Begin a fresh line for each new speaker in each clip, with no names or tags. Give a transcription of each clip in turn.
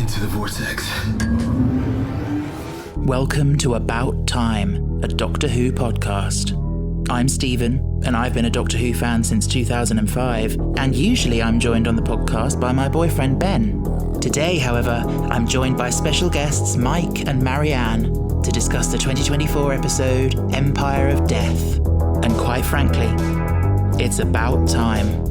into the vortex.
Welcome to About Time, a Doctor Who podcast. I'm Stephen, and I've been a Doctor Who fan since 2005, and usually I'm joined on the podcast by my boyfriend Ben. Today, however, I'm joined by special guests Mike and Marianne to discuss the 2024 episode Empire of Death. And quite frankly, it's about time.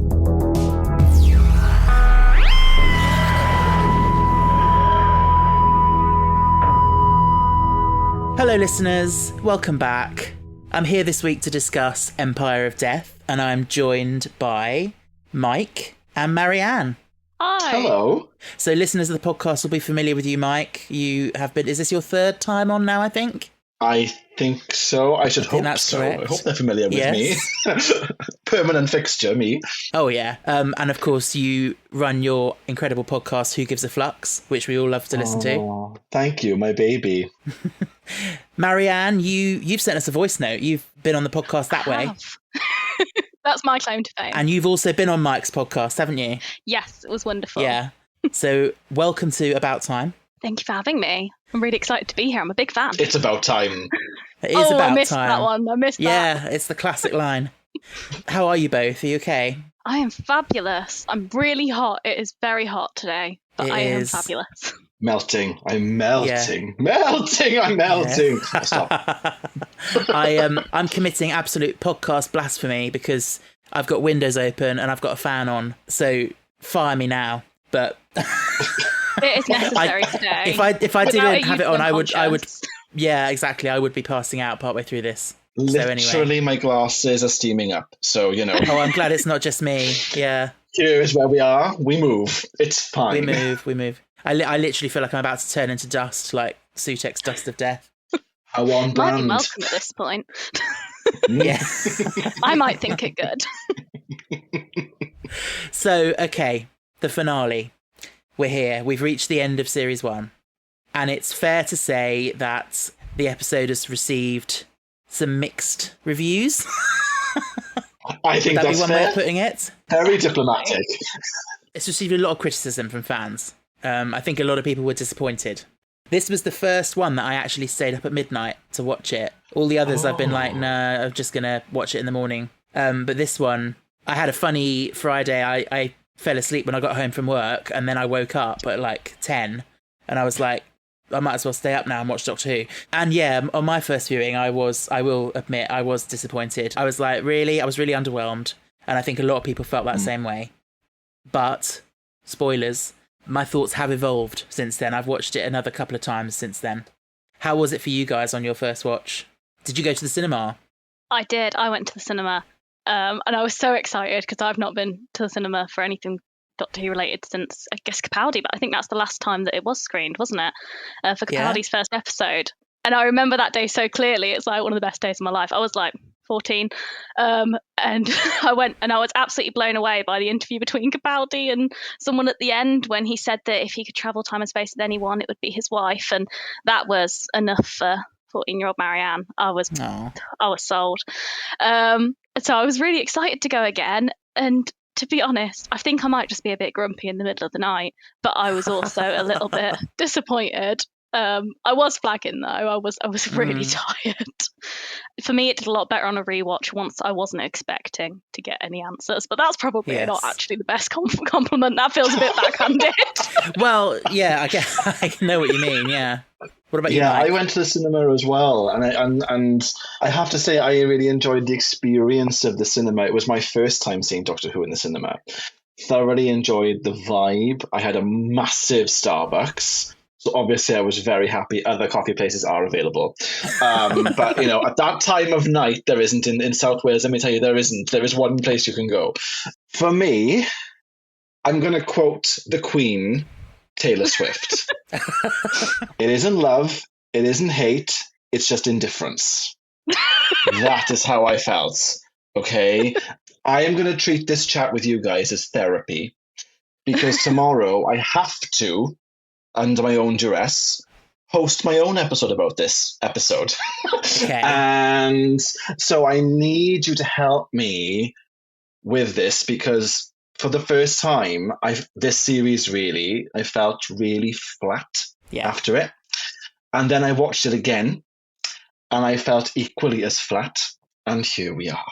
Hello listeners, welcome back. I'm here this week to discuss Empire of Death, and I'm joined by Mike and Marianne.
Hi.
Hello.
So listeners of the podcast will be familiar with you, Mike. You have been, is this your third time on now, I think?
I think so. I should hope
that's
so.
correct.
I hope they're familiar with me. Permanent fixture, me.
Oh, yeah. And of course, you run your incredible podcast, Who Gives A Flux, which we all love to listen to.
Thank you, my baby.
Marianne, you've sent us a voice note. You've been on the podcast that way.
That's my claim to fame.
And you've also been on Mike's podcast, haven't you?
Yes, it was wonderful.
Yeah. So welcome to About Time.
Thank you for having me. I'm really excited to be here. I'm a big fan.
It's about time.
It is about
I missed
time.
that one. I missed that.
Yeah, it's the classic line. How are you both? Are you okay?
I am fabulous. I'm really hot. It is very hot today, but I am
is.
fabulous.
Melting. I'm melting. Melting. I'm melting.
Yeah.
Stop.
I'm committing absolute podcast blasphemy because I've got windows open and I've got a fan on. So fire me now. But
It is necessary today.
if I didn't have it on, I would.
conscience.
Yeah, exactly. I would be passing out partway through this.
Literally,
So anyway.
my glasses are steaming up. So, you know.
Oh, I'm glad it's not just me. Yeah.
Here's where we are. We move. It's fine.
We move. I literally feel like I'm about to turn into dust, like Sutek's dust of death.
How on
Might be
brand.
welcome at this point.
Yeah.
I might think it good.
So, okay, the finale. We're here. We've reached the end of Series 1. And it's fair to say that the episode has received some mixed reviews.
I think
Would that
that's
be one way
fair.
of putting it?
Very diplomatic.
It's received a lot of criticism from fans. I think a lot of people were disappointed. This was the first one that I actually stayed up at midnight to watch it. All the others I've been like, nah, I'm just going to watch it in the morning. But this one, I had a funny Friday. I fell asleep when I got home from work, and then I woke up at like 10, and I was like, I might as well stay up now and watch Doctor Who. And yeah, on my first viewing, I will admit, I was disappointed. I was like, really? I was really underwhelmed. And I think a lot of people felt that same way. But, spoilers, my thoughts have evolved since then. I've watched it another couple of times since then. How was it for you guys on your first watch? Did you go to the cinema?
I did. I went to the cinema. And I was so excited because I've not been to the cinema for anything Doctor Who related since, I guess, Capaldi. But I think that's the last time that it was screened, wasn't it? For Capaldi's first episode. And I remember that day so clearly. It's like one of the best days of my life. I was like 14. And I went and I was absolutely blown away by the interview between Capaldi and someone at the end when he said that if he could travel time and space with anyone, it would be his wife. And that was enough for 14-year-old Marianne. I was sold. So I was really excited to go again. And to be honest, I think I might just be a bit grumpy in the middle of the night, but I was also a little bit disappointed. I was flagging though. I was really tired. For me, it did a lot better on a rewatch once I wasn't expecting to get any answers. But that's probably not actually the best compliment. That feels a bit backhanded.
Well, yeah, I know what you mean. Yeah. What about you?
Yeah,
Mike?
I went to the cinema as well, and I have to say I really enjoyed the experience of the cinema. It was my first time seeing Doctor Who in the cinema. Thoroughly enjoyed the vibe. I had a massive Starbucks. So obviously I was very happy. Other coffee places are available. But, you know, at that time of night, there isn't in South Wales. Let me tell you, there isn't. There is one place you can go. For me, I'm going to quote the Queen, Taylor Swift. It isn't love. It isn't hate. It's just indifference. That is how I felt. Okay. I am going to treat this chat with you guys as therapy because tomorrow I have to, under my own duress, host my own episode about this episode.
Okay.
And so I need you to help me with this because for the first time, this series really, I felt really flat after it. And then I watched it again, and I felt equally as flat. And here we are.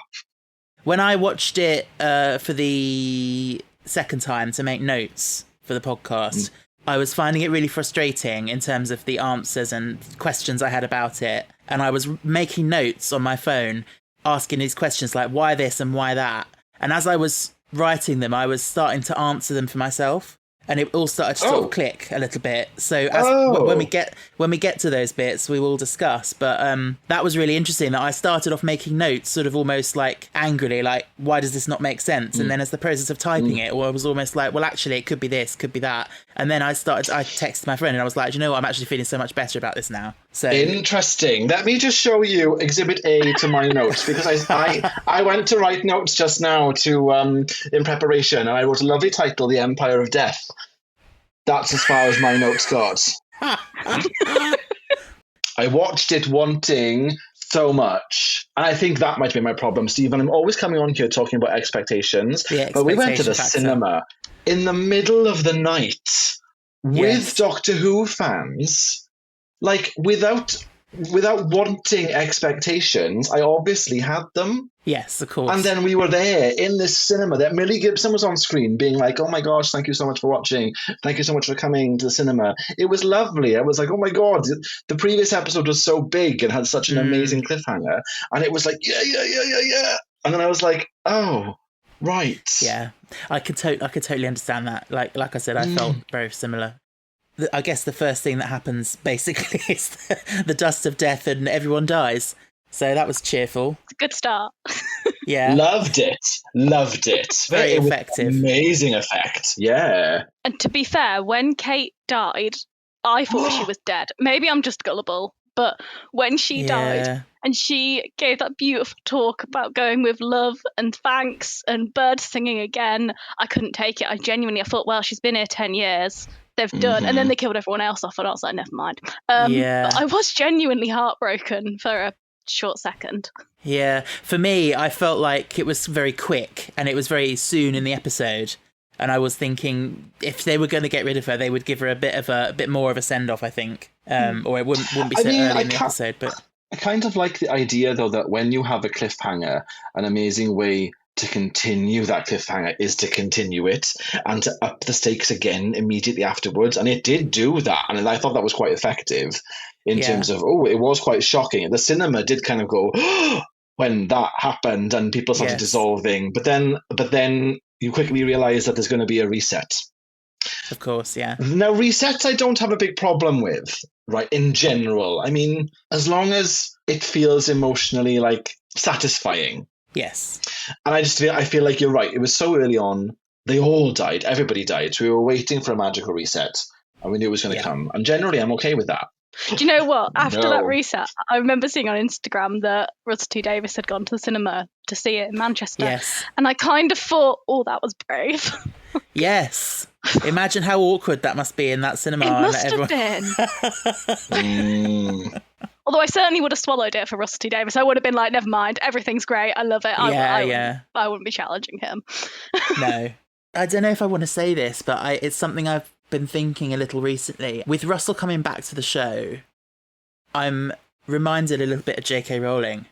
When I watched it for the second time to make notes for the podcast, I was finding it really frustrating in terms of the answers and questions I had about it. And I was making notes on my phone, asking these questions like, why this and why that? And as I was writing them, I was starting to answer them for myself. And it all started to sort of click a little bit. So when we get to those bits, we will discuss. But that was really interesting that I started off making notes sort of almost like angrily, like, why does this not make sense? And then as the process of typing it, I was almost like, well, actually, it could be this, could be that. And then I texted my friend and I was like, you know what? I'm actually feeling so much better about this now. So
interesting. Let me just show you Exhibit A to my notes, because I went to write notes just now in preparation, and I wrote a lovely title, The Empire of Death. That's as far as my notes got. I watched it wanting so much, and I think that might be my problem, Stephen. I'm always coming on here talking about expectations, but we went to the cinema in the middle of the night with Doctor Who fans, like without wanting expectations. I obviously had them.
Yes, of course.
And then we were there in this cinema that Millie Gibson was on screen being like, oh my gosh, thank you so much for watching. Thank you so much for coming to the cinema. It was lovely. I was like, oh my God, the previous episode was so big and had such an amazing cliffhanger. And it was like, yeah. And then I was like, oh, right.
Yeah, I could totally understand that. Like I said, I felt very similar. I guess the first thing that happens basically is the dust of death and everyone dies. So that was cheerful.
It's a good start.
Yeah.
Loved it.
Very effective.
Amazing effect. Yeah.
And to be fair, when Kate died, I thought she was dead. Maybe I'm just gullible, but when she died and she gave that beautiful talk about going with love and thanks and birds singing again, I couldn't take it. I thought, well, she's been here 10 years. They've done, and then they killed everyone else off, and I was like, never mind. But I was genuinely heartbroken for a short second.
Yeah, for me, I felt like it was very quick, and it was very soon in the episode. And I was thinking if they were going to get rid of her, they would give her a bit more of a send off, I think, or it wouldn't be so early in the episode. But
I kind of like the idea, though, that when you have a cliffhanger, an amazing way to continue that cliffhanger is to continue it and to up the stakes again immediately afterwards. And it did do that. And I thought that was quite effective in terms of, it was quite shocking. The cinema did kind of go, when that happened and people started dissolving. But then you quickly realize that there's going to be a reset.
Of course, yeah.
Now, resets I don't have a big problem with, right, in general. I mean, as long as it feels emotionally, like, satisfying.
Yes.
And I feel like you're right. It was so early on. They all died. Everybody died. So we were waiting for a magical reset. And we knew it was going to come. And generally, I'm okay with that.
Do you know what? After that reset, I remember seeing on Instagram that Russell T Davies had gone to the cinema to see it in Manchester.
Yes.
And I kind of thought, that was brave.
Yes. Imagine how awkward that must be in that cinema.
It must have been. Although I certainly would have swallowed it for Russell T Davies. I would have been like, never mind, everything's great, I love it. I wouldn't be challenging him.
No. I don't know if I want to say this, but it's something I've been thinking a little recently. With Russell coming back to the show, I'm reminded a little bit of J.K. Rowling,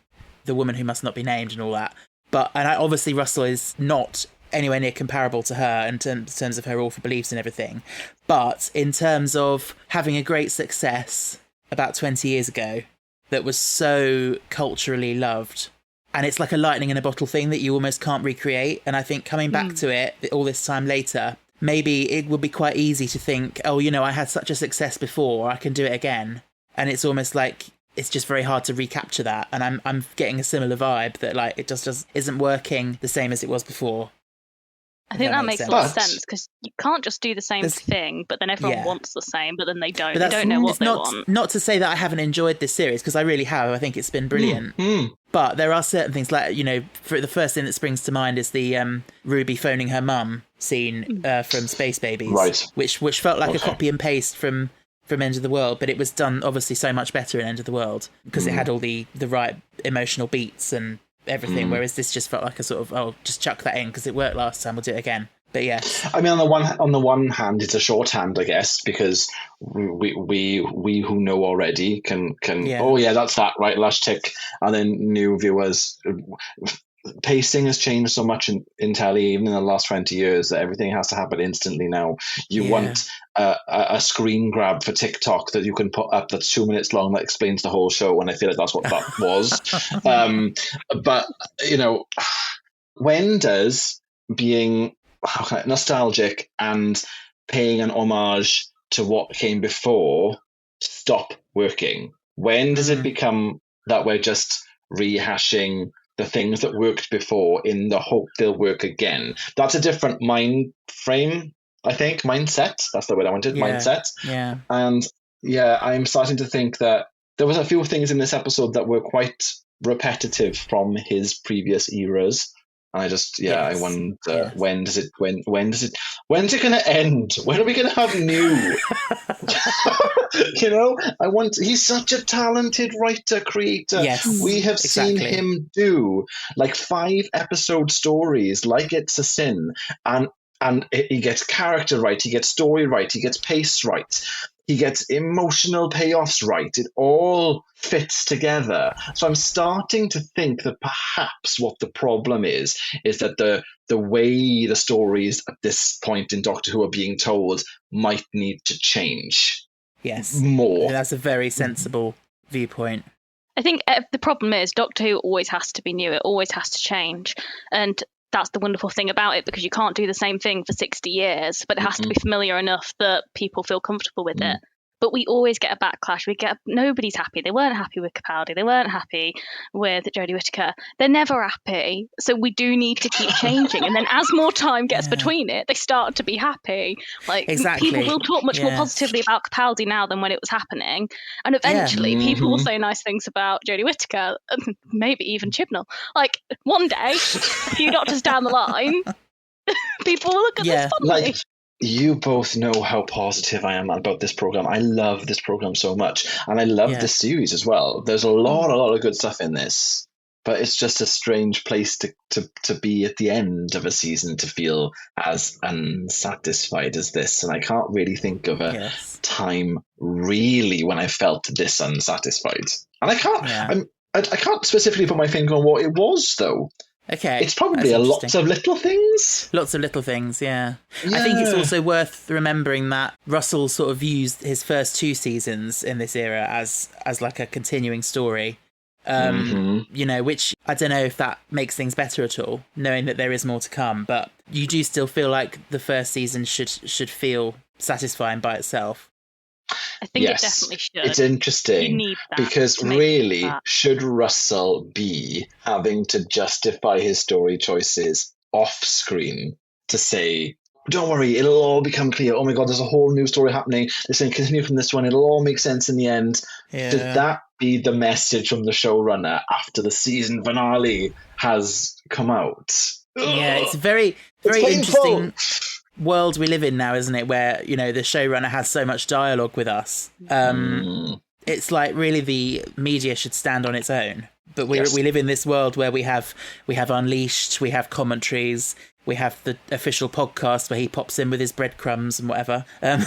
the woman who must not be named and all that. Obviously Russell is not anywhere near comparable to her in terms of her awful beliefs and everything. But in terms of having a great success about 20 years ago that was so culturally loved, and it's like a lightning in a bottle thing that you almost can't recreate. And I think coming back to it all this time later, maybe it would be quite easy to think, I had such a success before, I can do it again. And it's almost like it's just very hard to recapture that. And I'm getting a similar vibe that like it just isn't working the same as it was before.
I think that makes a lot of sense, because you can't just do the same thing, but then everyone wants the same, but then they don't. They don't know what they want. Not
to say that I haven't enjoyed this series, because I really have. I think it's been brilliant. But there are certain things, like, for the first thing that springs to mind is the Ruby phoning her mum scene from Space Babies,
right?
Which felt like a copy and paste from End of the World, but it was done obviously so much better in End of the World, because it had all the right emotional beats and everything, whereas this just felt like a sort of, just chuck that in because it worked last time, we'll do it again. But yes.
I mean, on the one hand, it's a shorthand, I guess, because we who know already can oh yeah, that's that, right, last tick, and then new viewers. Pacing has changed so much in telly, even in the last 20 years, that everything has to happen instantly now. You want a screen grab for TikTok that you can put up that's 2 minutes long that explains the whole show, and I feel like that's what that was. But when does being nostalgic and paying an homage to what came before stop working? When does it become that we're just rehashing the things that worked before in the hope they'll work again? That's a different mind frame, I think. Mindset. That's the word I wanted. Mindset.
Yeah.
And I'm starting to think that there was a few things in this episode that were quite repetitive from his previous eras. And I just, I wonder when's it going to end? When are we going to have new? He's such a talented writer, creator.
Yes,
we have seen him do like 5-episode stories like It's a Sin, and he gets character right, he gets story right, he gets pace right. He gets emotional payoffs right. It all fits together. So I'm starting to think that perhaps what the problem is that the way the stories at this point in Doctor Who are being told might need to change.
Yes.
More.
That's a very sensible viewpoint.
I think the problem is Doctor Who always has to be new. It always has to change. And that's the wonderful thing about it, because you can't do the same thing for 60 years, but it has to be familiar enough that people feel comfortable with it. But we always get a backlash. Nobody's happy. They weren't happy with Capaldi. They weren't happy with Jodie Whittaker. They're never happy. So we do need to keep changing. And then as more time gets between it, they start to be happy. Like people will talk much more positively about Capaldi now than when it was happening. And eventually people will say nice things about Jodie Whittaker, and maybe even Chibnall. Like one day, a few doctors down the line, people will look at this fondly.
You both know how positive I am about this program. I love this program so much, and I love this series as well. There's a lot of good stuff in this, but it's just a strange place to be at the end of a season, to feel as unsatisfied as this. And I can't really think of a time really when I felt this unsatisfied. And I can't specifically put my finger on what it was, though.
Okay.
It's probably lots of little things.
Lots of little things, yeah. I think it's also worth remembering that Russell sort of used his first 2 seasons in this era as like a continuing story. Which I don't know if that makes things better at all, knowing that there is more to come, but you do still feel like the first season should feel satisfying by itself.
I think it definitely should.
It's interesting because really, should Russell be having to justify his story choices off screen to say, don't worry, it'll all become clear. Oh my God, there's a whole new story happening. It's going to continue from this one. It'll all make sense in the end. Yeah. Should that be the message from the showrunner after the season finale has come out?
Yeah, it's very interesting world we live in now, isn't it, where the showrunner has so much dialogue with us. It's like really the media should stand on its own, but we live in this world where we have Unleashed, we have commentaries, we have the official podcast where he pops in with his breadcrumbs and whatever. I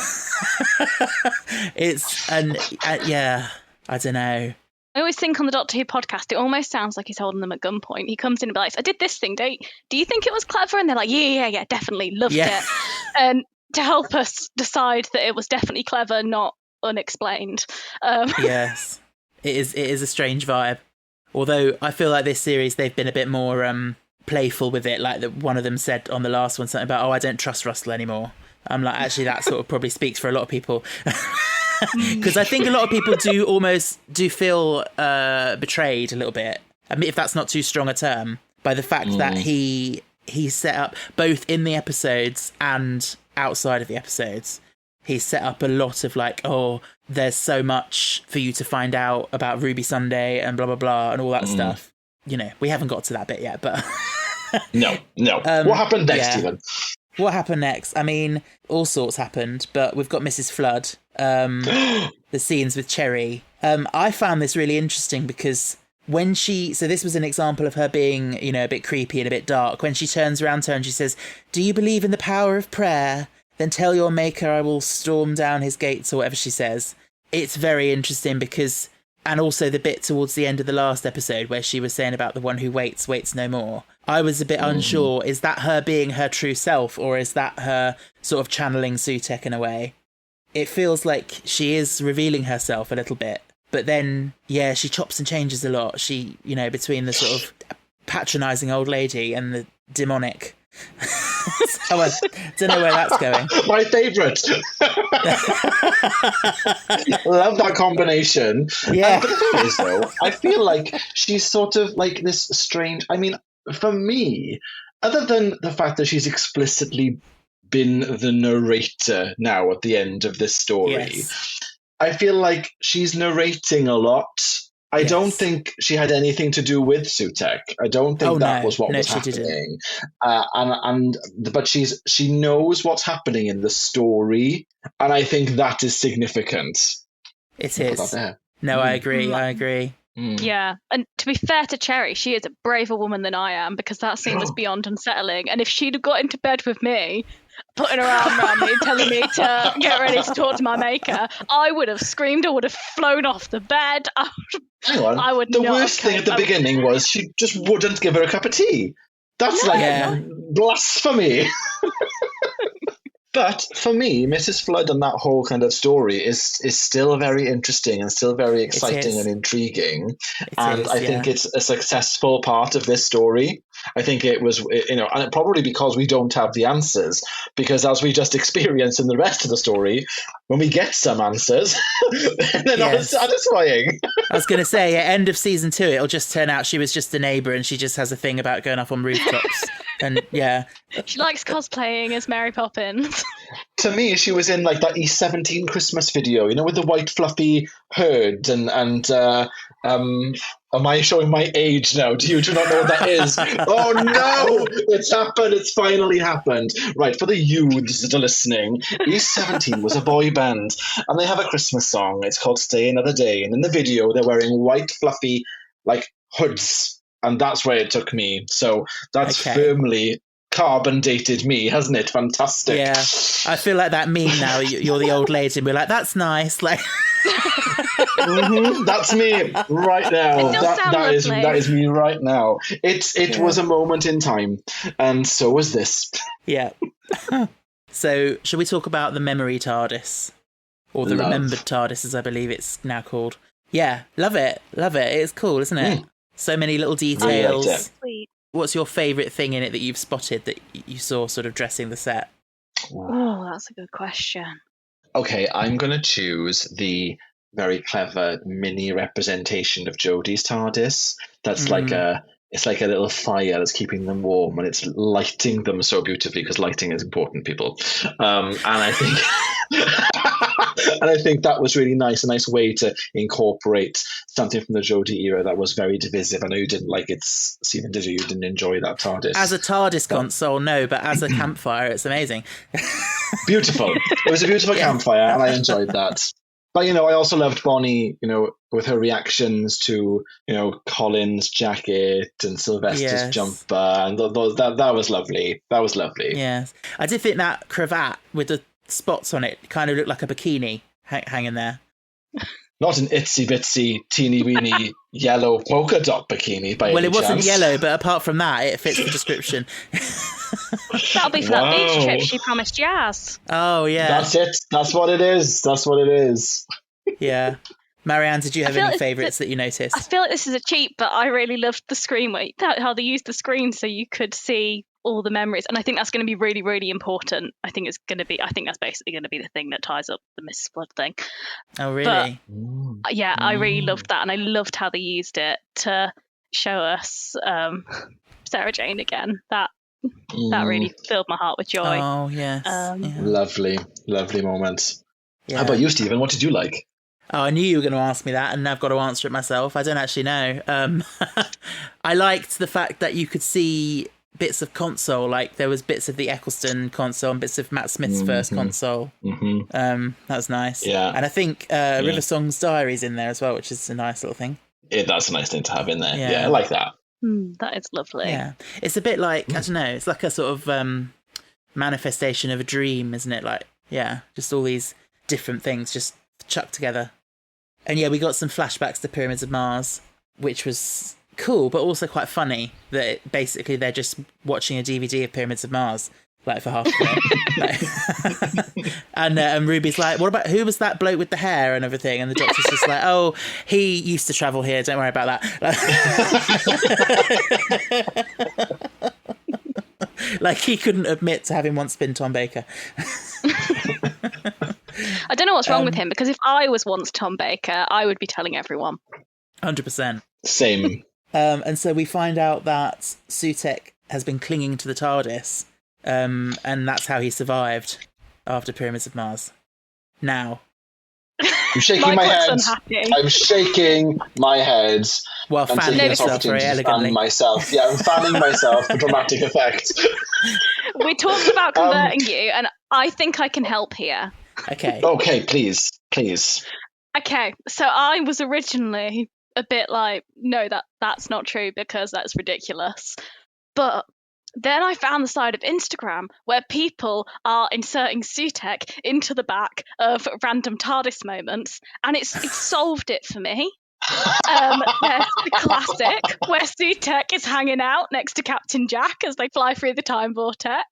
don't know.
I always think on the Doctor Who podcast, it almost sounds like he's holding them at gunpoint. He comes in and be like, I did this thing, do you think it was clever? And they're like, yeah, definitely, loved it. And to help us decide that it was definitely clever, not unexplained.
Yes, it is a strange vibe. Although I feel like this series, they've been a bit more playful with it. Like one of them said on the last one something about, I don't trust Russell anymore. I'm like, actually, that sort of probably speaks for a lot of people. Because I think a lot of people do feel betrayed a little bit. I mean, if that's not too strong a term, by the fact that he set up, both in the episodes and outside of the episodes, he's set up a lot of like, oh, there's so much for you to find out about Ruby Sunday and blah blah blah and all that stuff. We haven't got to that bit yet, but
no. What happened next, Stephen?
What happened next? I mean, all sorts happened, but we've got Mrs. Flood, the scenes with Cherry. I found this really interesting because so this was an example of her being, a bit creepy and a bit dark. When she turns around to her and she says, "Do you believe in the power of prayer? Then tell your maker I will storm down his gates," or whatever she says. It's very interesting because, and also the bit towards the end of the last episode where she was saying about the one who waits no more. I was a bit unsure. Is that her being her true self, or is that her sort of channeling Sutek in a way? It feels like she is revealing herself a little bit. But then, yeah, she chops and changes a lot. She, between the sort of patronising old lady and the demonic. So I don't know where that's going.
My favourite. Love that combination.
Yeah.
But the thing is, though, I feel like she's sort of like this strange... I mean, for me, other than the fact that she's explicitly been the narrator now at the end of this story... Yes. I feel like she's narrating a lot. I don't think she had anything to do with Sutek. I don't think that was what was happening. But she knows what's happening in the story, and I think that is significant.
It is. No, I agree.
Yeah, and to be fair to Cherry, she is a braver woman than I am, because that scene was beyond unsettling. And if she'd have got into bed with me, putting her arm around me, telling me to get ready to talk to my maker, I would have screamed. I would have flown off the bed.
Hang on.
I would.
The worst thing at the beginning was she just wouldn't give her a cup of tea. That's blasphemy. But for me, Mrs. Flood and that whole kind of story is still very interesting and still very exciting and intriguing. I think it's a successful part of this story. I think it was, and probably because we don't have the answers, because as we just experienced in the rest of the story, when we get some answers, they're not as satisfying.
I was going to say, at end of season 2, it'll just turn out she was just a neighbour and she just has a thing about going up on rooftops. And
she likes cosplaying as Mary Poppins.
To me, she was in like that E17 Christmas video, with the white fluffy herd and am I showing my age now? Do not know what that is? Oh no! It's happened. It's finally happened. Right, for the youths that are listening, E17 was a boy band, and they have a Christmas song. It's called Stay Another Day, and in the video, they're wearing white fluffy like hoods, and that's where it took me. So that's firmly carbon dated me, hasn't it? Fantastic.
Yeah, I feel like that meme now. You're the old lady, and we're like, that's nice. Like,
that's me right now. That is me right now. It was a moment in time, and so was this.
Yeah. So, shall we talk about the memory TARDIS, or the remembered TARDIS, as I believe it's now called? Yeah, love it. It's cool, isn't it? So many little details.
Sweet.
What's your favourite thing in it that you've spotted that you saw sort of dressing the set?
Oh, that's a good question.
Okay, I'm going to choose the very clever mini representation of Jodie's TARDIS. That's it's like a little fire that's keeping them warm, and it's lighting them so beautifully, because lighting is important, people. And I think... And I think that was really nice, a nice way to incorporate something from the Jodie era that was very divisive. I know you didn't like it, Stephen, did you? You didn't enjoy that TARDIS.
As a TARDIS console, no, but as a campfire, it's amazing.
Beautiful. It was a beautiful campfire, and I enjoyed that. But, I also loved Bonnie, with her reactions to, Colin's jacket and Sylvester's jumper, and that was lovely. That was lovely.
Yes. I did think that cravat with the spots on it kind of looked like a bikini hanging there.
Not an itsy bitsy teeny weeny yellow polka dot bikini by any chance.
Well, it wasn't yellow, but apart from that, it fits the description.
That'll be for that beach trip she promised Jazz.
Oh yeah,
that's it. That's what it is.
Yeah. Marianne, did you have any favourites that you noticed?
I feel like this is a cheat, but I really loved the screen how they used the screen so you could see all the memories, and I think that's going to be really, really important. I think that's basically going to be the thing that ties up the Mrs. Blood thing.
Oh, really?
But, yeah, I really loved that, and I loved how they used it to show us Sarah Jane again. That really filled my heart with joy.
Oh, yes.
Lovely moments.
Yeah.
How about you, Stephen? What did you like?
Oh, I knew you were going to ask me that, and I've got to answer it myself. I don't actually know. I liked the fact that you could see bits of console, like there was bits of the Eccleston console and bits of Matt Smith's first console. That was nice.
Yeah.
And I think River Song's Diary's in there as well, which is a nice little thing.
That's a nice thing to have in there. Yeah, I like that.
That is lovely.
Yeah, it's a bit like, I don't know, it's like a sort of manifestation of a dream, isn't it? Like, yeah, just all these different things just chucked together. And yeah, we got some flashbacks to Pyramids of Mars, which was cool, but also quite funny that basically they're just watching a DVD of Pyramids of Mars, like for half the day. And Ruby's like, what about, who was that bloke with the hair and everything? And the doctor's just like, oh, he used to travel here, don't worry about that. Like, he couldn't admit to having once been Tom Baker.
I don't know what's wrong with him, because if I was once Tom Baker, I would be telling everyone.
100%.
Same.
And so we find out that Sutek has been clinging to the TARDIS, and that's how he survived after Pyramids of Mars. Now.
I'm shaking my head. I'm shaking my head.
While fanning yourself very elegantly.
Yeah, I'm fanning myself for dramatic effect.
We talked about converting you, and I think I can help here.
Okay.
Okay, please.
Okay, so I was originally a bit like, no, that's not true because that's ridiculous. But then I found the side of Instagram where people are inserting Sutek into the back of random TARDIS moments, and it's solved it for me. There's the classic where Sutek is hanging out next to Captain Jack as they fly through the time vortex.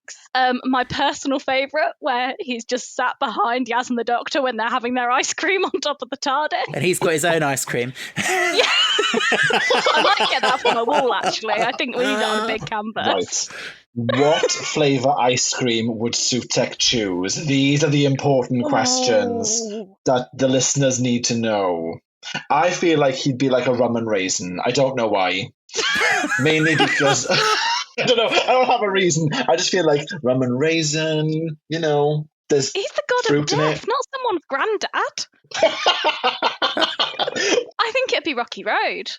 My personal favourite, where he's just sat behind Yaz and the Doctor when they're having their ice cream on top of the TARDIS.
And he's got his own ice cream.
Yeah. I might get that from a wall, actually. I think we need it on a big canvas.
Right. What flavour ice cream would Sutek choose? These are the important questions that the listeners need to know. I feel like he'd be like a rum and raisin. I don't know why. Mainly because I don't know. I don't have a reason. I just feel like rum and raisin. You know, there's
he's the god
fruit
of
in
death,
it.
not someone's granddad. I think it'd be Rocky Road.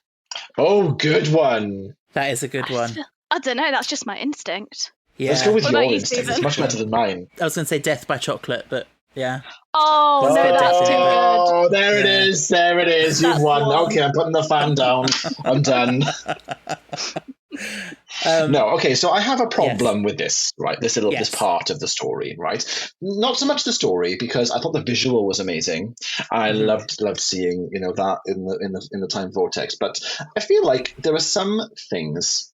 Oh, good one.
That is a good one.
I don't know. That's just my instinct.
Yeah.
Let's go with
What
your
about you,
instinct. It's
Stephen?
much better than mine.
I was going to say Death by Chocolate, but yeah.
Oh, no, that's too good.
Oh, there it is. There it is. You've won. Okay, I'm putting the fan down. I'm done. No, okay, so I have a problem with this, right? This part of the story, right? Not so much the story, because I thought the visual was amazing. I loved seeing, that in the time vortex. But I feel like there are some things.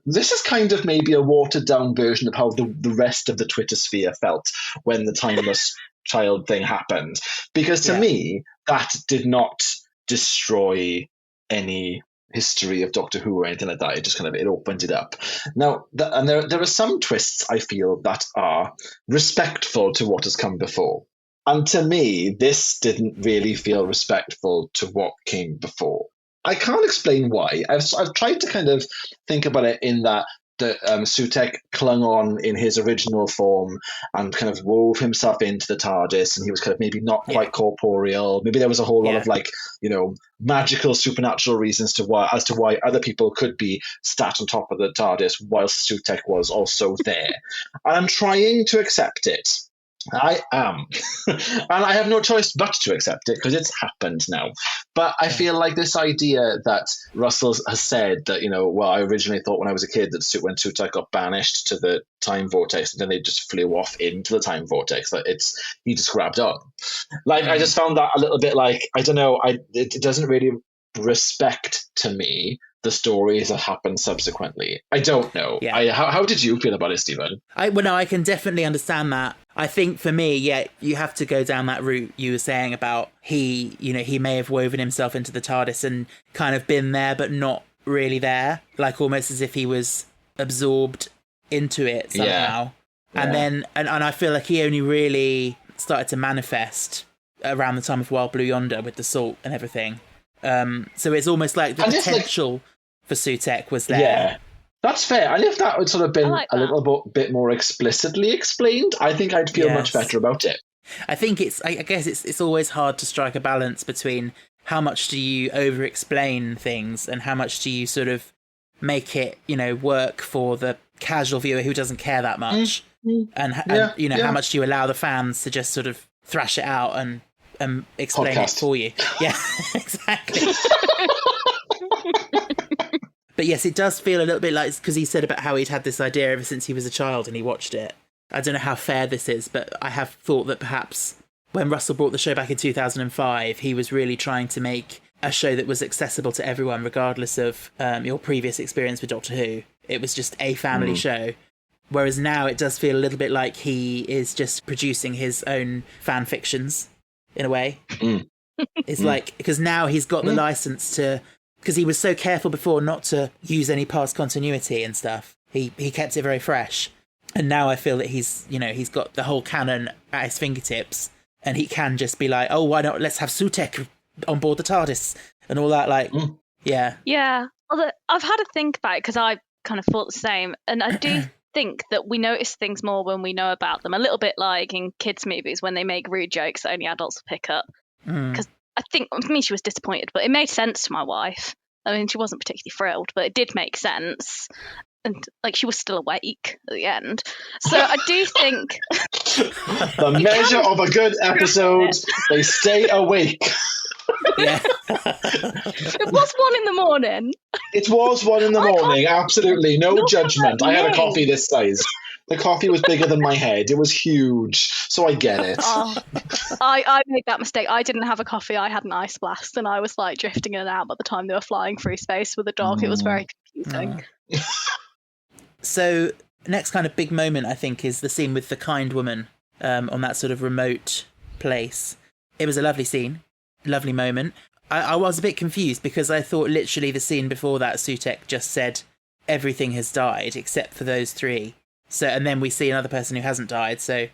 This is kind of maybe a watered down version of how the rest of the Twitter sphere felt when the timeless child thing happened, because to me that did not destroy any history of Doctor Who or anything like that. It just it opened it up. Now, and there are some twists I feel that are respectful to what has come before, and to me this didn't really feel respectful to what came before. I can't explain why. I've tried to kind of think about it in that Sutek clung on in his original form and kind of wove himself into the TARDIS, and he was kind of maybe not quite corporeal. Maybe there was a whole lot of magical, supernatural reasons as to why other people could be sat on top of the TARDIS whilst Sutek was also there. And I'm trying to accept it. I am. And I have no choice but to accept it because it's happened now. But I feel like this idea that Russell has said that, I originally thought when I was a kid that when Sutek got banished to the time vortex and then they just flew off into the time vortex, that he just grabbed on. I just found that a little bit I don't know, it doesn't really respect to me the stories that happen subsequently. I don't know. Yeah. How did you feel about it, Stephen?
I can definitely understand that. I think for me, you have to go down that route you were saying about he may have woven himself into the TARDIS and kind of been there, but not really there. Almost as if he was absorbed into it somehow. Yeah. And then, and I feel like he only really started to manifest around the time of Wild Blue Yonder with the salt and everything. So it's almost like the potential for Sutek was there. Yeah,
that's fair. And if that would sort of been a little bit more explicitly explained, I think I'd feel much better about it.
I think I guess it's always hard to strike a balance between how much do you over-explain things and how much do you sort of make it, work for the casual viewer who doesn't care that much. And how much do you allow the fans to just sort of thrash it out and explain
Podcast.
it for you. Yeah, exactly. But yes, it does feel a little bit like, because he said about how he'd had this idea ever since he was a child and he watched it. I don't know how fair this is, but I have thought that perhaps when Russell brought the show back in 2005, he was really trying to make a show that was accessible to everyone, regardless of your previous experience with Doctor Who. It was just a family show. Whereas now it does feel a little bit like he is just producing his own fan fictions, in a way. It's like, because now he's got the license to, because he was so careful before not to use any past continuity and stuff. He kept it very fresh. And now I feel that he's got the whole canon at his fingertips, and he can just be like, oh, why not? Let's have Sutek on board the TARDIS and all that. Like, yeah.
Yeah. Although I've had to think about it because I kind of thought the same. And I do think that we notice things more when we know about them. A little bit like in kids' movies when they make rude jokes that only adults will pick up. Because I think, I mean, she was disappointed, but it made sense to my wife. I mean, she wasn't particularly thrilled, but it did make sense. And like, she was still awake at the end. So I do think
the measure of a good episode, they stay awake.
Yeah.
it was 1 a.m.
It was 1 a.m, absolutely. No judgment. I had a coffee this size. The coffee was bigger than my head. It was huge. So I get it.
I made that mistake. I didn't have a coffee. I had an ice blast, and I was like drifting in and out by the time they were flying through space with a dog. It was very confusing.
So next kind of big moment, I think, is the scene with the kind woman on that sort of remote place. It was a lovely scene, lovely moment. I was a bit confused because I thought literally the scene before that, Sutek just said everything has died except for those 3. So, and then we see another person who hasn't died. So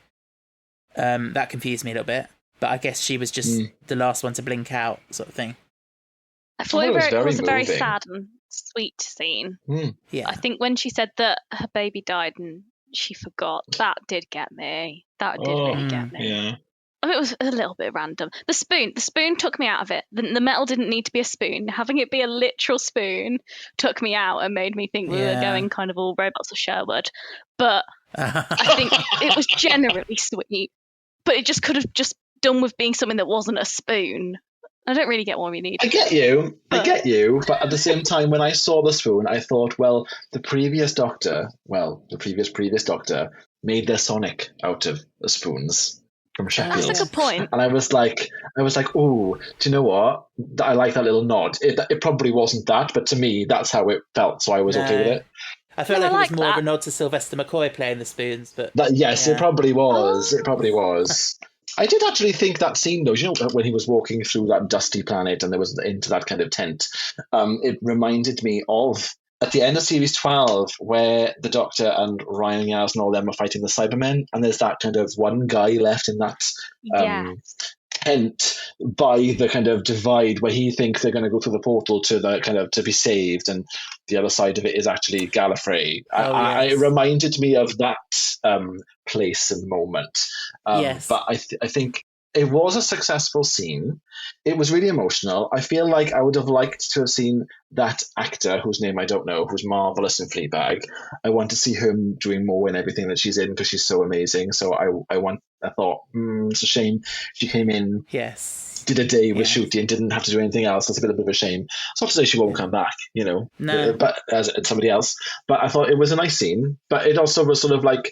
that confused me a little bit. But I guess she was just the last one to blink out, sort of thing.
I thought it was a very sad and sweet scene.
Yeah.
I think when she said that her baby died and she forgot, that did get me. That did really get me.
Yeah.
I mean, it was a little bit random. The spoon took me out of it. The metal didn't need to be a spoon. Having it be a literal spoon took me out and made me think we were going kind of all robots of Sherwood. But I think it was generally sweet. But it just could have just done with being something that wasn't a spoon. I don't really get what we need.
I get you. But at the same time, when I saw the spoon, I thought, well, the previous Doctor made their Sonic out of the spoons from Sheffield.
That's a good point.
And I was like, oh, do you know what? I like that little nod. It probably wasn't that, but to me, that's how it felt. So I was okay with it.
I felt like it was more of a nod to Sylvester McCoy playing the spoons, but
it probably was. It probably was. I did actually think that scene, though, you know, when he was walking through that dusty planet and there was into that kind of tent, it reminded me of at the end of series 12, where the Doctor and Ryan Yaz and all them are fighting the Cybermen, and there's that kind of one guy left in that tent by the kind of divide where he thinks they're going to go through the portal to the kind of to be saved, and the other side of it is actually Gallifrey. It reminded me of that place and moment. But I think it was a successful scene. It was really emotional. I feel like I would have liked to have seen that actor, whose name I don't know, who's marvelous in Fleabag. I want to see him doing more in everything that she's in because she's so amazing. So I thought, it's a shame she came in.
Yes.
Did a day with Shooty and didn't have to do anything else. That's a bit of a shame. It's not to say she won't come back, you know, but as somebody else. But I thought it was a nice scene. But it also was sort of like,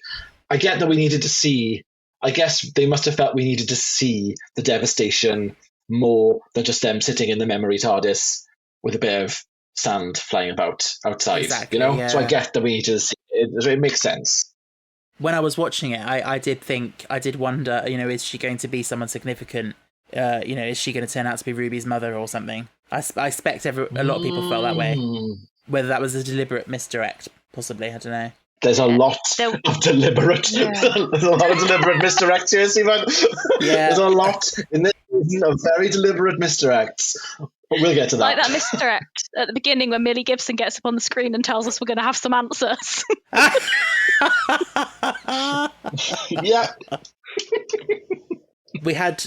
I get that we needed to see. I guess they must have felt we needed to see the devastation more than just them sitting in the memory TARDIS with a bit of sand flying about outside,
exactly,
you know? Yeah. So I get that we needed to see it. It makes sense.
When I was watching it, I did wonder, you know, is she going to be someone significant? You know, is she going to turn out to be Ruby's mother or something? I expect a lot of people felt that way. Whether that was a deliberate misdirect, possibly, I don't know.
There's a lot of deliberate. Yeah. There's a lot of deliberate misdirects here, Stephen. Yeah. There's a lot in this season of very deliberate misdirects. But we'll get to that.
Like that misdirect at the beginning when Millie Gibson gets up on the screen and tells us we're going to have some answers.
Yeah.
We had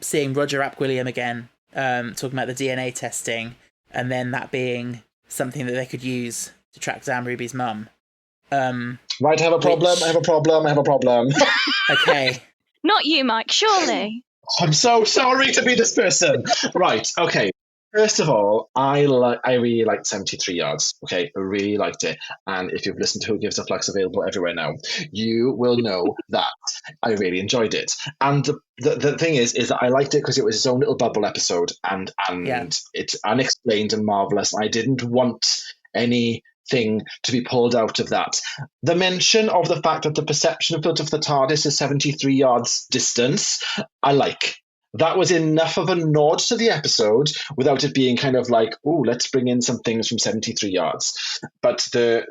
seeing Roger Ap William again, talking about the DNA testing, and then that being something that they could use to track down Ruby's mum.
Right, I have a problem. Okay.
Not you, Mike, surely.
I'm so sorry to be this person. Right, okay. First of all, I really liked 73 Yards. Okay, I really liked it. And if you've listened to Who Gives a Flux available everywhere now, you will know that I really enjoyed it. And the thing is that I liked it because it was its own little bubble episode, and it's unexplained and marvelous. I didn't want anything to be pulled out of that. The mention of the fact that the perception field of the TARDIS is 73 yards distance, I like. That was enough of a nod to the episode without it being kind of like, oh, let's bring in some things from 73 yards. But the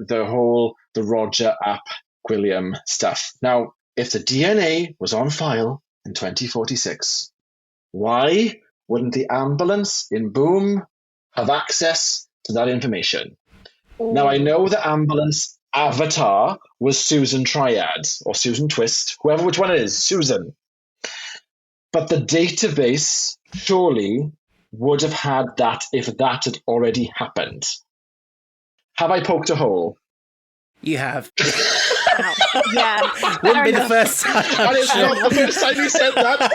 Roger Ap Gwilliam stuff. Now, if the DNA was on file in 2046, why wouldn't the ambulance in Boom have access to that information? Ooh. Now, I know the ambulance avatar was Susan Triad or Susan Twist, which one it is, Susan. But the database surely would have had that if that had already happened. Have I poked a hole?
You have.
Yeah.
Wouldn't be the first time.
And it's not the first time you said that.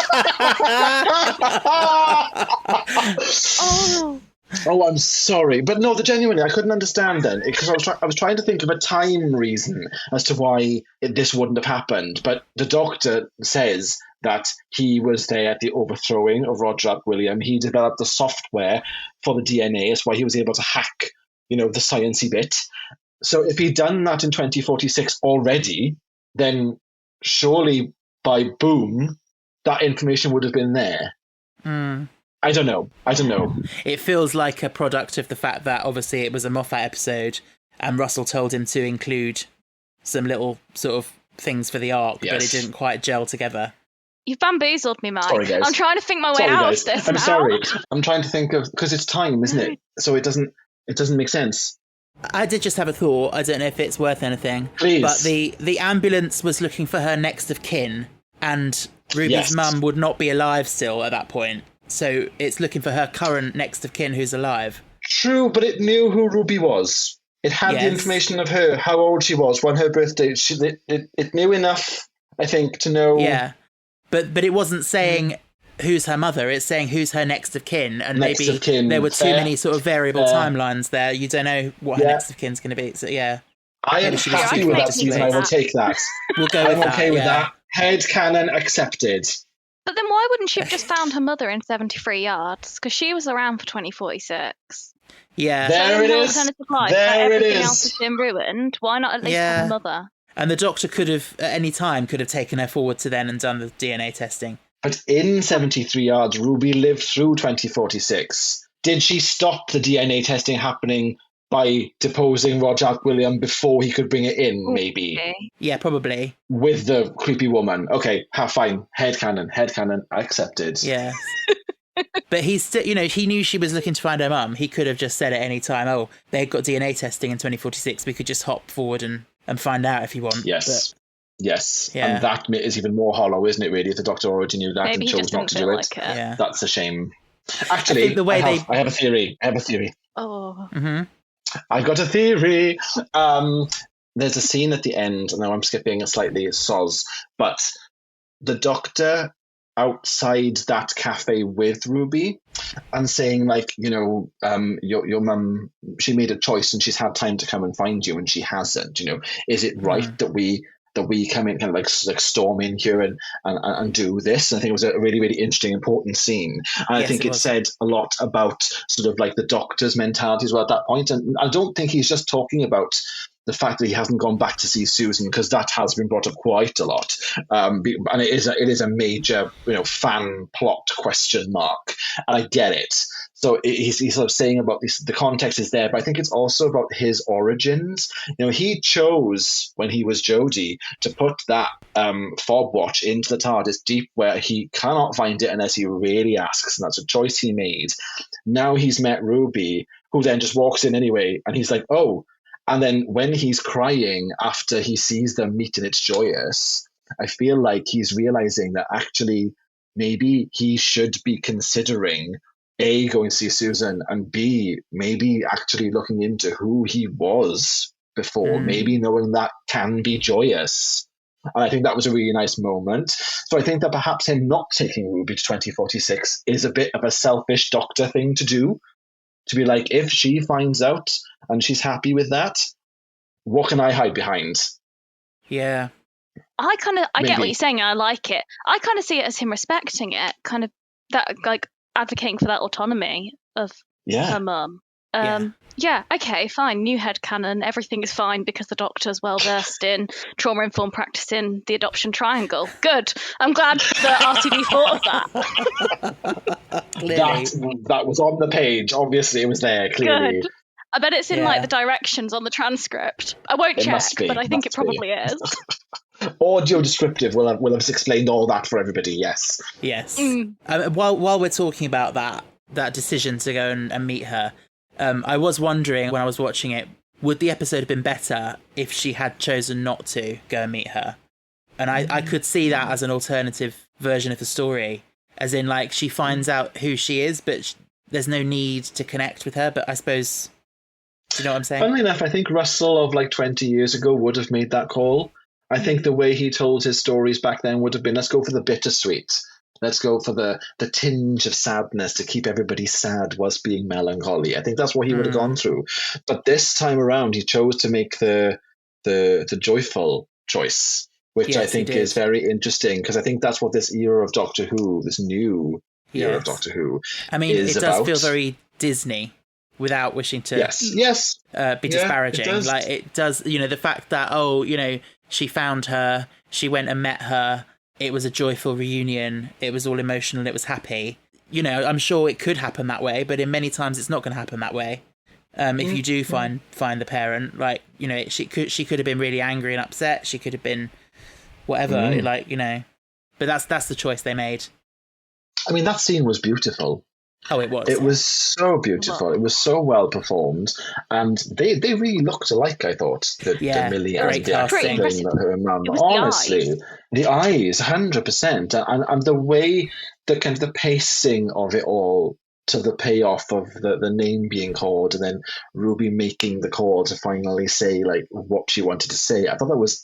Oh, I'm sorry. But no, genuinely, I couldn't understand then. Because I was trying to think of a time reason as to why this wouldn't have happened. But the doctor says that he was there at the overthrowing of Roger Ap Gwilliam. He developed the software for the DNA. That's why he was able to hack, the sciencey bit. So if he'd done that in 2046 already, then surely by Boom, that information would have been there.
Mm.
I don't know.
It feels like a product of the fact that obviously it was a Moffat episode and Russell told him to include some little sort of things for the arc, but it didn't quite gel together.
You've bamboozled me, Mike.
Sorry, guys.
I'm trying to think my way out of this.
I'm sorry. I'm trying to think of, because it's time, isn't it? So it doesn't make sense.
I did just have a thought. I don't know if it's worth anything.
Please.
But the ambulance was looking for her next of kin, and Ruby's mum would not be alive still at that point. So it's looking for her current next of kin who's alive.
True, but it knew who Ruby was. It had the information of her, how old she was, when her birthday. It knew enough, I think, to know.
Yeah, but it wasn't saying who's her mother. It's saying who's her next of kin, and
next
maybe there were too many sort of variable timelines there. You don't know what her next of kin's going to be. So yeah,
I am happy with that, Susan. I will take that.
We'll go with that. I'm
okay with that. Headcanon accepted.
But then why wouldn't she have just found her mother in 73 yards? Because she was around for 2046.
Yeah.
There it is.
Everything else has been ruined. Why not at least have her mother?
And the doctor could have, at any time, taken her forward to then and done the DNA testing.
But in 73 yards, Ruby lived through 2046. Did she stop the DNA testing happening by deposing Roger Ap Gwilliam before he could bring it in, maybe?
Okay.
Yeah, probably.
With the creepy woman. Okay, fine. Headcanon accepted.
Yeah. But he's still, he knew she was looking to find her mum. He could have just said at any time, oh, they've got DNA testing in 2046. We could just hop forward and find out if you want.
Yes.
But,
yes.
Yeah.
And that is even more hollow, isn't it, really, if the doctor already knew that and chose not to do it.
Yeah.
That's a shame. Actually, I have a theory.
Oh.
Mm-hmm.
I've got a theory. There's a scene at the end, and now I'm skipping slightly, soz, but the doctor outside that cafe with Ruby and saying, like, your mum, she made a choice and she's had time to come and find you and she hasn't, is it right that we come in kind of like storm in here and do this? And I think it was a really, really interesting, important scene. And I think it said a lot about sort of like the doctor's mentality as well at that point. And I don't think he's just talking about the fact that he hasn't gone back to see Susan, because that has been brought up quite a lot. And it is a major, fan plot question mark. And I get it. So he's sort of saying about this, the context is there, but I think it's also about his origins. He chose, when he was Jodie, to put that fob watch into the TARDIS deep where he cannot find it unless he really asks, and that's a choice he made. Now he's met Ruby, who then just walks in anyway, and he's like, oh. And then when he's crying after he sees them meet and it's joyous, I feel like he's realizing that actually maybe he should be considering A, going to see Susan, and B, maybe actually looking into who he was before, maybe knowing that can be joyous. And I think that was a really nice moment. So I think that perhaps him not taking Ruby to 2046 is a bit of a selfish Doctor thing to do. To be like, if she finds out and she's happy with that, what can I hide behind?
Yeah.
I get what
Maybe.
you're saying, and I like it. I kind of see it as him respecting it, kind of that, like, advocating for that autonomy of her mum. Okay, fine. New headcanon. Everything is fine because the Doctor's well versed in trauma-informed practice in the adoption triangle. Good. I'm glad that RTD thought of that.
Clearly.
That was on the page. Obviously, it was there, clearly.
Good. I bet it's in like the directions on the transcript. I won't check, but I think it probably is.
Audio descriptive will have explained all that for everybody. Yes.
While we're talking about that decision to go and meet her, I was wondering when I was watching it, would the episode have been better if she had chosen not to go and meet her? And I could see that as an alternative version of the story, as in, like, she finds out who she is, but there's no need to connect with her. But I suppose, do you know what I'm saying?
Funnily enough, I think Russell of like 20 years ago would have made that call. I think the way he told his stories back then would have been, let's go for the bittersweet. Let's go for the tinge of sadness to keep everybody sad whilst being melancholy. I think that's what he would have gone through. But this time around, he chose to make the joyful choice, which I think is very interesting, because I think that's what this era of Doctor Who, this new era of Doctor Who,
I mean,
is
it does
about.
Feel very Disney, without wishing to be disparaging.
It
like, it does, the fact that, she found her, she went and met her, it was a joyful reunion, it was all emotional, it was happy. I'm sure it could happen that way, but in many times it's not going to happen that way. If you do find the parent, like, she could have been really angry and upset, she could have been whatever, but that's the choice they made.
I mean, that scene was beautiful.
Oh, it was.
It was so beautiful. It was so well performed, and they really looked alike. I thought the Millie and her mum. Honestly, the eyes, 100%, and the way the kind of the pacing of it all to the payoff of the name being called, and then Ruby making the call to finally say like what she wanted to say. I thought that was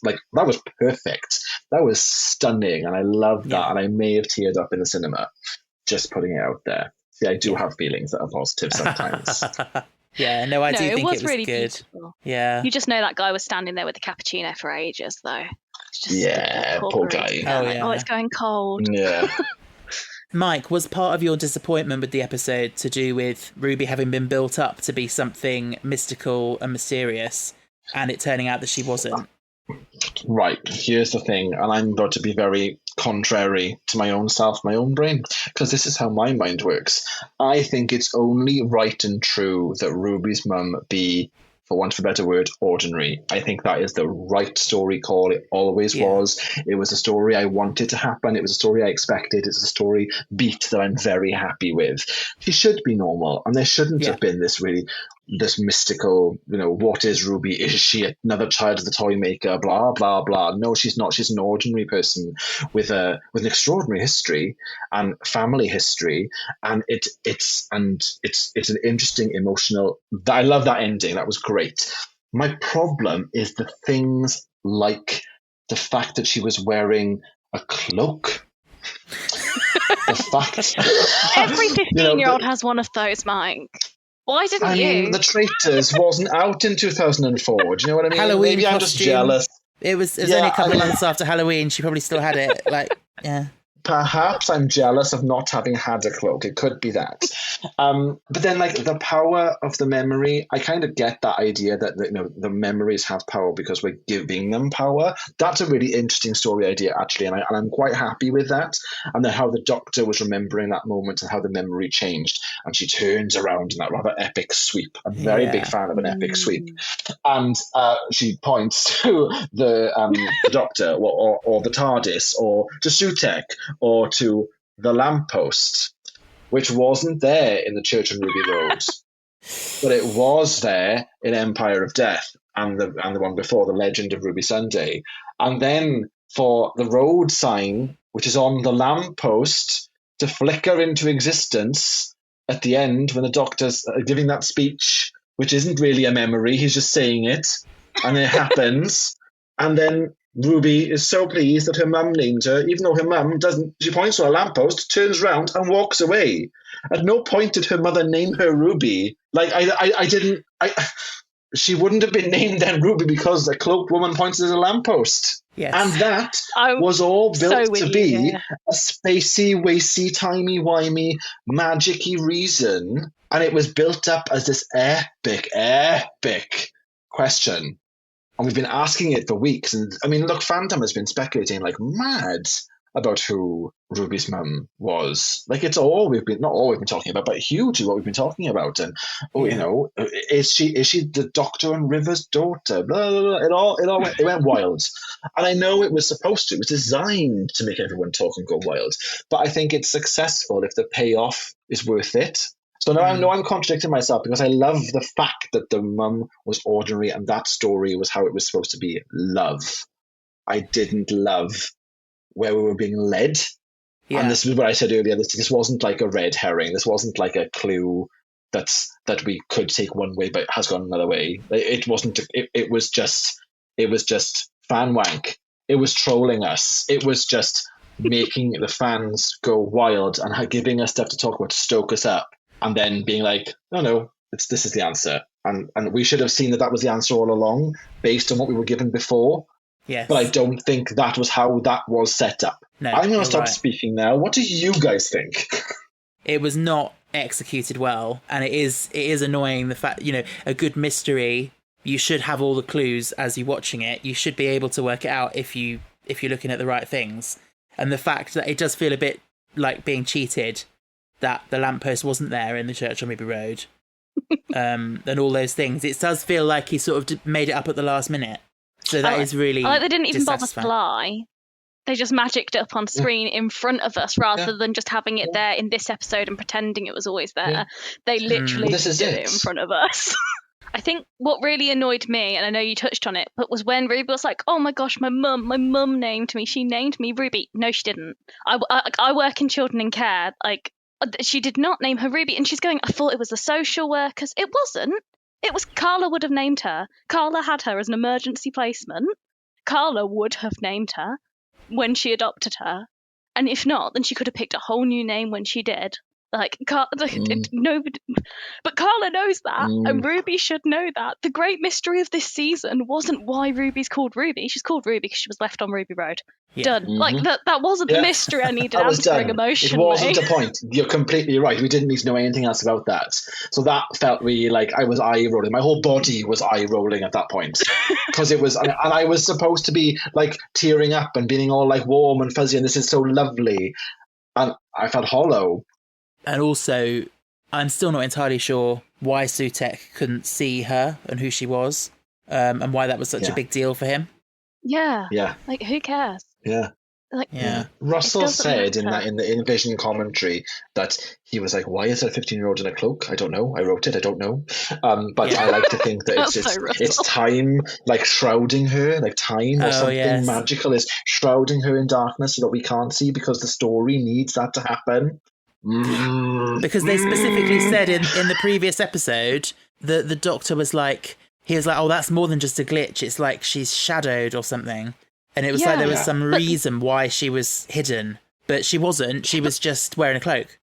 perfect. That was stunning, and I loved that. And I may have teared up in the cinema. Just putting it out there. See, I do have feelings that are positive sometimes.
I do think it was really good. Beautiful. Yeah.
You just know that guy was standing there with the cappuccino for ages, though.
Poor guy.
Oh, it's going cold.
Yeah.
Mike, was part of your disappointment with the episode to do with Ruby having been built up to be something mystical and mysterious, and it turning out that she wasn't?
Right, here's the thing, and I'm going to be very contrary to my own self, my own brain, because this is how my mind works. I think it's only right and true that Ruby's mum be, for want of a better word, ordinary. I think that is the right story call. It always was. It was a story I wanted to happen. It was a story I expected. It's a story beat that I'm very happy with. She should be normal, and there shouldn't have been this mystical, what is Ruby? Is she another child of the toy maker? Blah, blah, blah. No, she's not. She's an ordinary person with an extraordinary history and family history. And it's an interesting emotional, I love that ending. That was great. My problem is the things like the fact that she was wearing a cloak. The fact
every 15-year-old has one of those, Mike. Why didn't you?
The Traitors wasn't out in 2004. Do you know what I mean?
Halloween
Maybe I'm just jealous.
It was only a couple of months after Halloween. She probably still had it.
Perhaps I'm jealous of not having had a cloak. It could be that. But then, the power of the memory, I kind of get that idea that the memories have power because we're giving them power. That's a really interesting story idea, actually, and I'm quite happy with that. And then how the Doctor was remembering that moment and how the memory changed, and she turns around in that rather epic sweep. I'm a very big fan of an epic sweep, and she points to the Doctor or the TARDIS or to Sutek, or to the lamppost, which wasn't there in the Church on Ruby Road, but it was there in Empire of Death and the one before, the Legend of Ruby Sunday. And then for the road sign, which is on the lamppost, to flicker into existence at the end when the Doctor's giving that speech, which isn't really a memory, he's just saying it, and it happens. And then Ruby is so pleased that her mum named her, even though her mum doesn't. She points to a lamppost, turns round, and walks away. At no point did her mother name her Ruby. Like, I didn't. She wouldn't have been named then Ruby because a cloaked woman pointed at a lamppost.
Yes.
And that was all built to be a spacey, wacy, timey-wimey, magic-y reason. And it was built up as this epic question. And we've been asking it for weeks. And I mean, look, fandom has been speculating like mad about who Ruby's mum was. Like, it's all we've been, not all we've been talking about, but hugely what we've been talking about. And, you know, is she the Doctor and River's daughter? Blah, blah, blah. It went wild. And I know it was supposed to, it was designed to make everyone talk and go wild. But I think it's successful if the payoff is worth it. So now I know I'm contradicting myself because I love the fact that the mum was ordinary and that story was how it was supposed to be. Love. I didn't love where we were being led. Yeah. And this is what I said earlier. This wasn't like a red herring. This wasn't like a clue that we could take one way but has gone another way. It wasn't. It was just fan wank. It was trolling us. It was just making the fans go wild and giving us stuff to talk about to stoke us up. And then being like, no, this is the answer. And we should have seen that was the answer all along based on what we were given before.
Yes.
But I don't think that was how that was set up.
No,
I'm going to stop speaking now. What do you guys think?
It was not executed well. And it is annoying the fact, you know, a good mystery, you should have all the clues as you're watching it. You should be able to work it out if you're looking at the right things. And the fact that it does feel a bit like being cheated, that the lamppost wasn't there in the church on Ruby Road, and all those things. It does feel like he sort of made it up at the last minute. So that is really
they didn't even bother to lie. They just magicked it up on screen in front of us rather than just having it there in this episode and pretending it was always there. Yeah. They literally did it in front of us. I think what really annoyed me, and I know you touched on it, but was when Ruby was like, oh my gosh, my mum named me. She named me Ruby. No, she didn't. I work in children in care. Like, she did not name her Ruby. And she's going, I thought it was the social workers. It wasn't. It was Carla would have named her. Carla had her as an emergency placement. Carla would have named her when she adopted her. And if not, then she could have picked a whole new name when she did. Like, nobody, but Carla knows that, and Ruby should know that. The great mystery of this season wasn't why Ruby's called Ruby. She's called Ruby because she was left on Ruby Road. Yeah. Done. Mm-hmm. Like, that wasn't the mystery I needed answering emotionally.
It wasn't a point. You're completely right. We didn't need to know anything else about that. So that felt really like I was eye rolling. My whole body was eye rolling at that point. Because it was, and I was supposed to be like tearing up and being all like warm and fuzzy, and this is so lovely. And I felt hollow.
And also, I'm still not entirely sure why Sutek couldn't see her and who she was, and why that was such a big deal for him.
Yeah. Yeah. Like, who cares?
Yeah.
Like,
yeah.
Russell said in the Vision commentary that he was like, why is there a 15-year-old in a cloak? I don't know. I wrote it. I don't know. But I like to think that it's time, like shrouding her, like time or something magical is shrouding her in darkness so that we can't see because the story needs that to happen.
Because they specifically said in the previous episode that the Doctor was like, he was like, oh, that's more than just a glitch. It's like she's shadowed or something. And it was like there was some reason why she was hidden. But she wasn't. She was just wearing a cloak.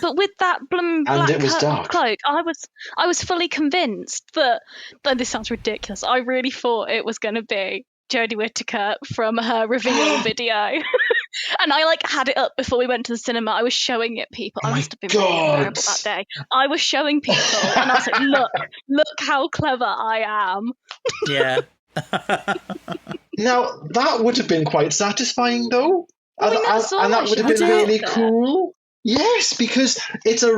But with that black cloak, I was fully convinced that this sounds ridiculous. I really thought it was going to be Jodie Whittaker from her reveal video. And I had it up before we went to the cinema. I was showing it people. I must have been really unbearable that day. I was showing people and I was like, look how clever I am.
Yeah.
Now, that would have been quite satisfying though.
Well,
and that would have been really cool. Yes, because it's a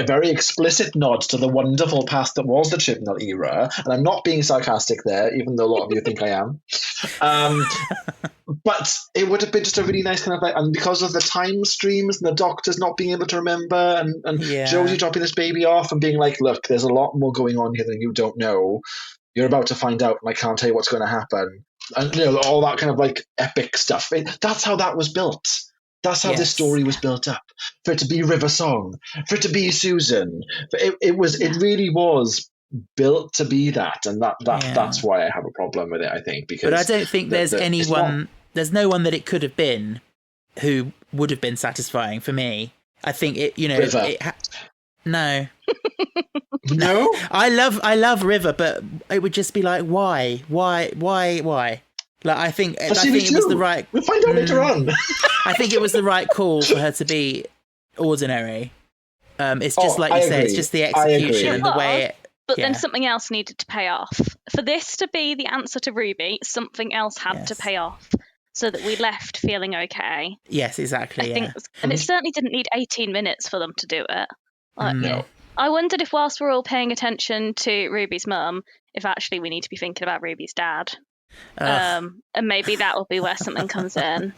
very explicit nod to the wonderful past that was the Chibnall era, and I'm not being sarcastic there, even though a lot of you think I am. But it would have been just a really nice kind of and because of the time streams and the Doctors not being able to remember, and Jodie dropping this baby off and being like, look, there's a lot more going on here than you don't know. You're about to find out, and I can't tell you what's going to happen. And all that kind of epic stuff. That's how that was built. That's how this story was built up. For it to be River Song, for it to be Susan. It really was built to be that, and
Yeah.
that's why I have a problem with it. I think because,
but I don't think there's anyone. There's no one that it could have been who would have been satisfying for me. I think it.
River.
No.
No,
I love River, but it would just be like, why? Like, I think it was the right.
We'll find out later on.
I think it was the right call for her to be ordinary. It's just like you say, it's just the execution and the way it.
But then something else needed to pay off. For this to be the answer to Ruby, something else had to pay off so that we left feeling okay.
Yes, exactly.
I think, and it certainly didn't need 18 minutes for them to do it. Like,
No.
I wondered if whilst we're all paying attention to Ruby's mum, if actually we need to be thinking about Ruby's dad. And maybe that will be where something comes in.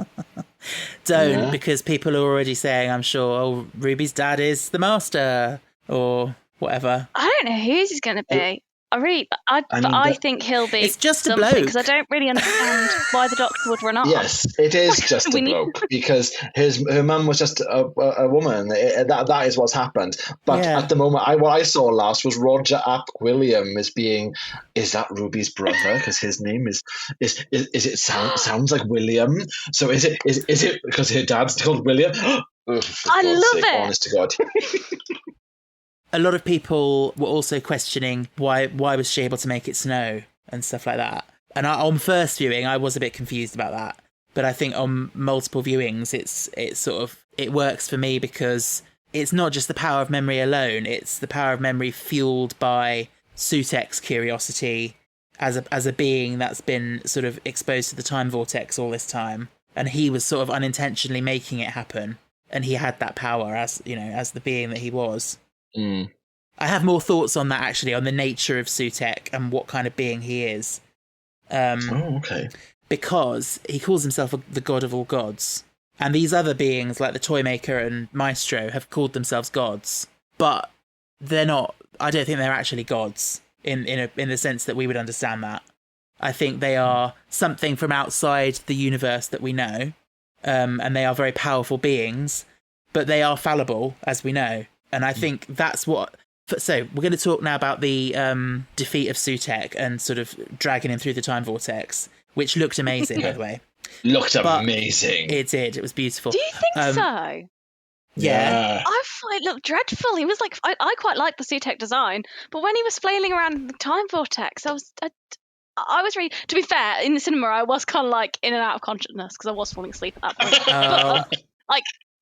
Don't, because people are already saying, I'm sure, oh, Ruby's dad is the master or whatever.
I don't know who he's going to be. I think he'll be.
It's just a
something,
bloke.
because I don't really understand why the Doctor would run off.
Yes, it is just a bloke because her mum was just a woman. That is what's happened. But at the moment, what I saw last was Roger Ap William is that Ruby's brother? Because his name is it sounds like William. So is it because her dad's called William?
I love it.
Honest to God.
A lot of people were also questioning why was she able to make it snow and stuff like that. And on first viewing, I was a bit confused about that. But I think on multiple viewings, it works for me because it's not just the power of memory alone. It's the power of memory fueled by Sutek's curiosity as a being that's been sort of exposed to the time vortex all this time. And he was sort of unintentionally making it happen. And he had that power as the being that he was.
Mm.
I have more thoughts on that, actually, on the nature of Sutek and what kind of being he is.
Okay.
Because he calls himself the god of all gods. And these other beings, like the Toymaker and Maestro, have called themselves gods. But they're not. I don't think they're actually gods in the sense that we would understand that. I think they are something from outside the universe that we know. And they are very powerful beings. But they are fallible, as we know. And I think that's what... So, we're going to talk now about the defeat of Sutek and sort of dragging him through the time vortex, which looked amazing, by the way.
Looked amazing.
It did. It was beautiful.
Do you think so?
Yeah.
I thought it looked dreadful. He was like... I quite liked the Sutek design, but when he was flailing around in the time vortex, I was really... To be fair, in the cinema, I was kind of like in and out of consciousness because I was falling asleep at that point. But,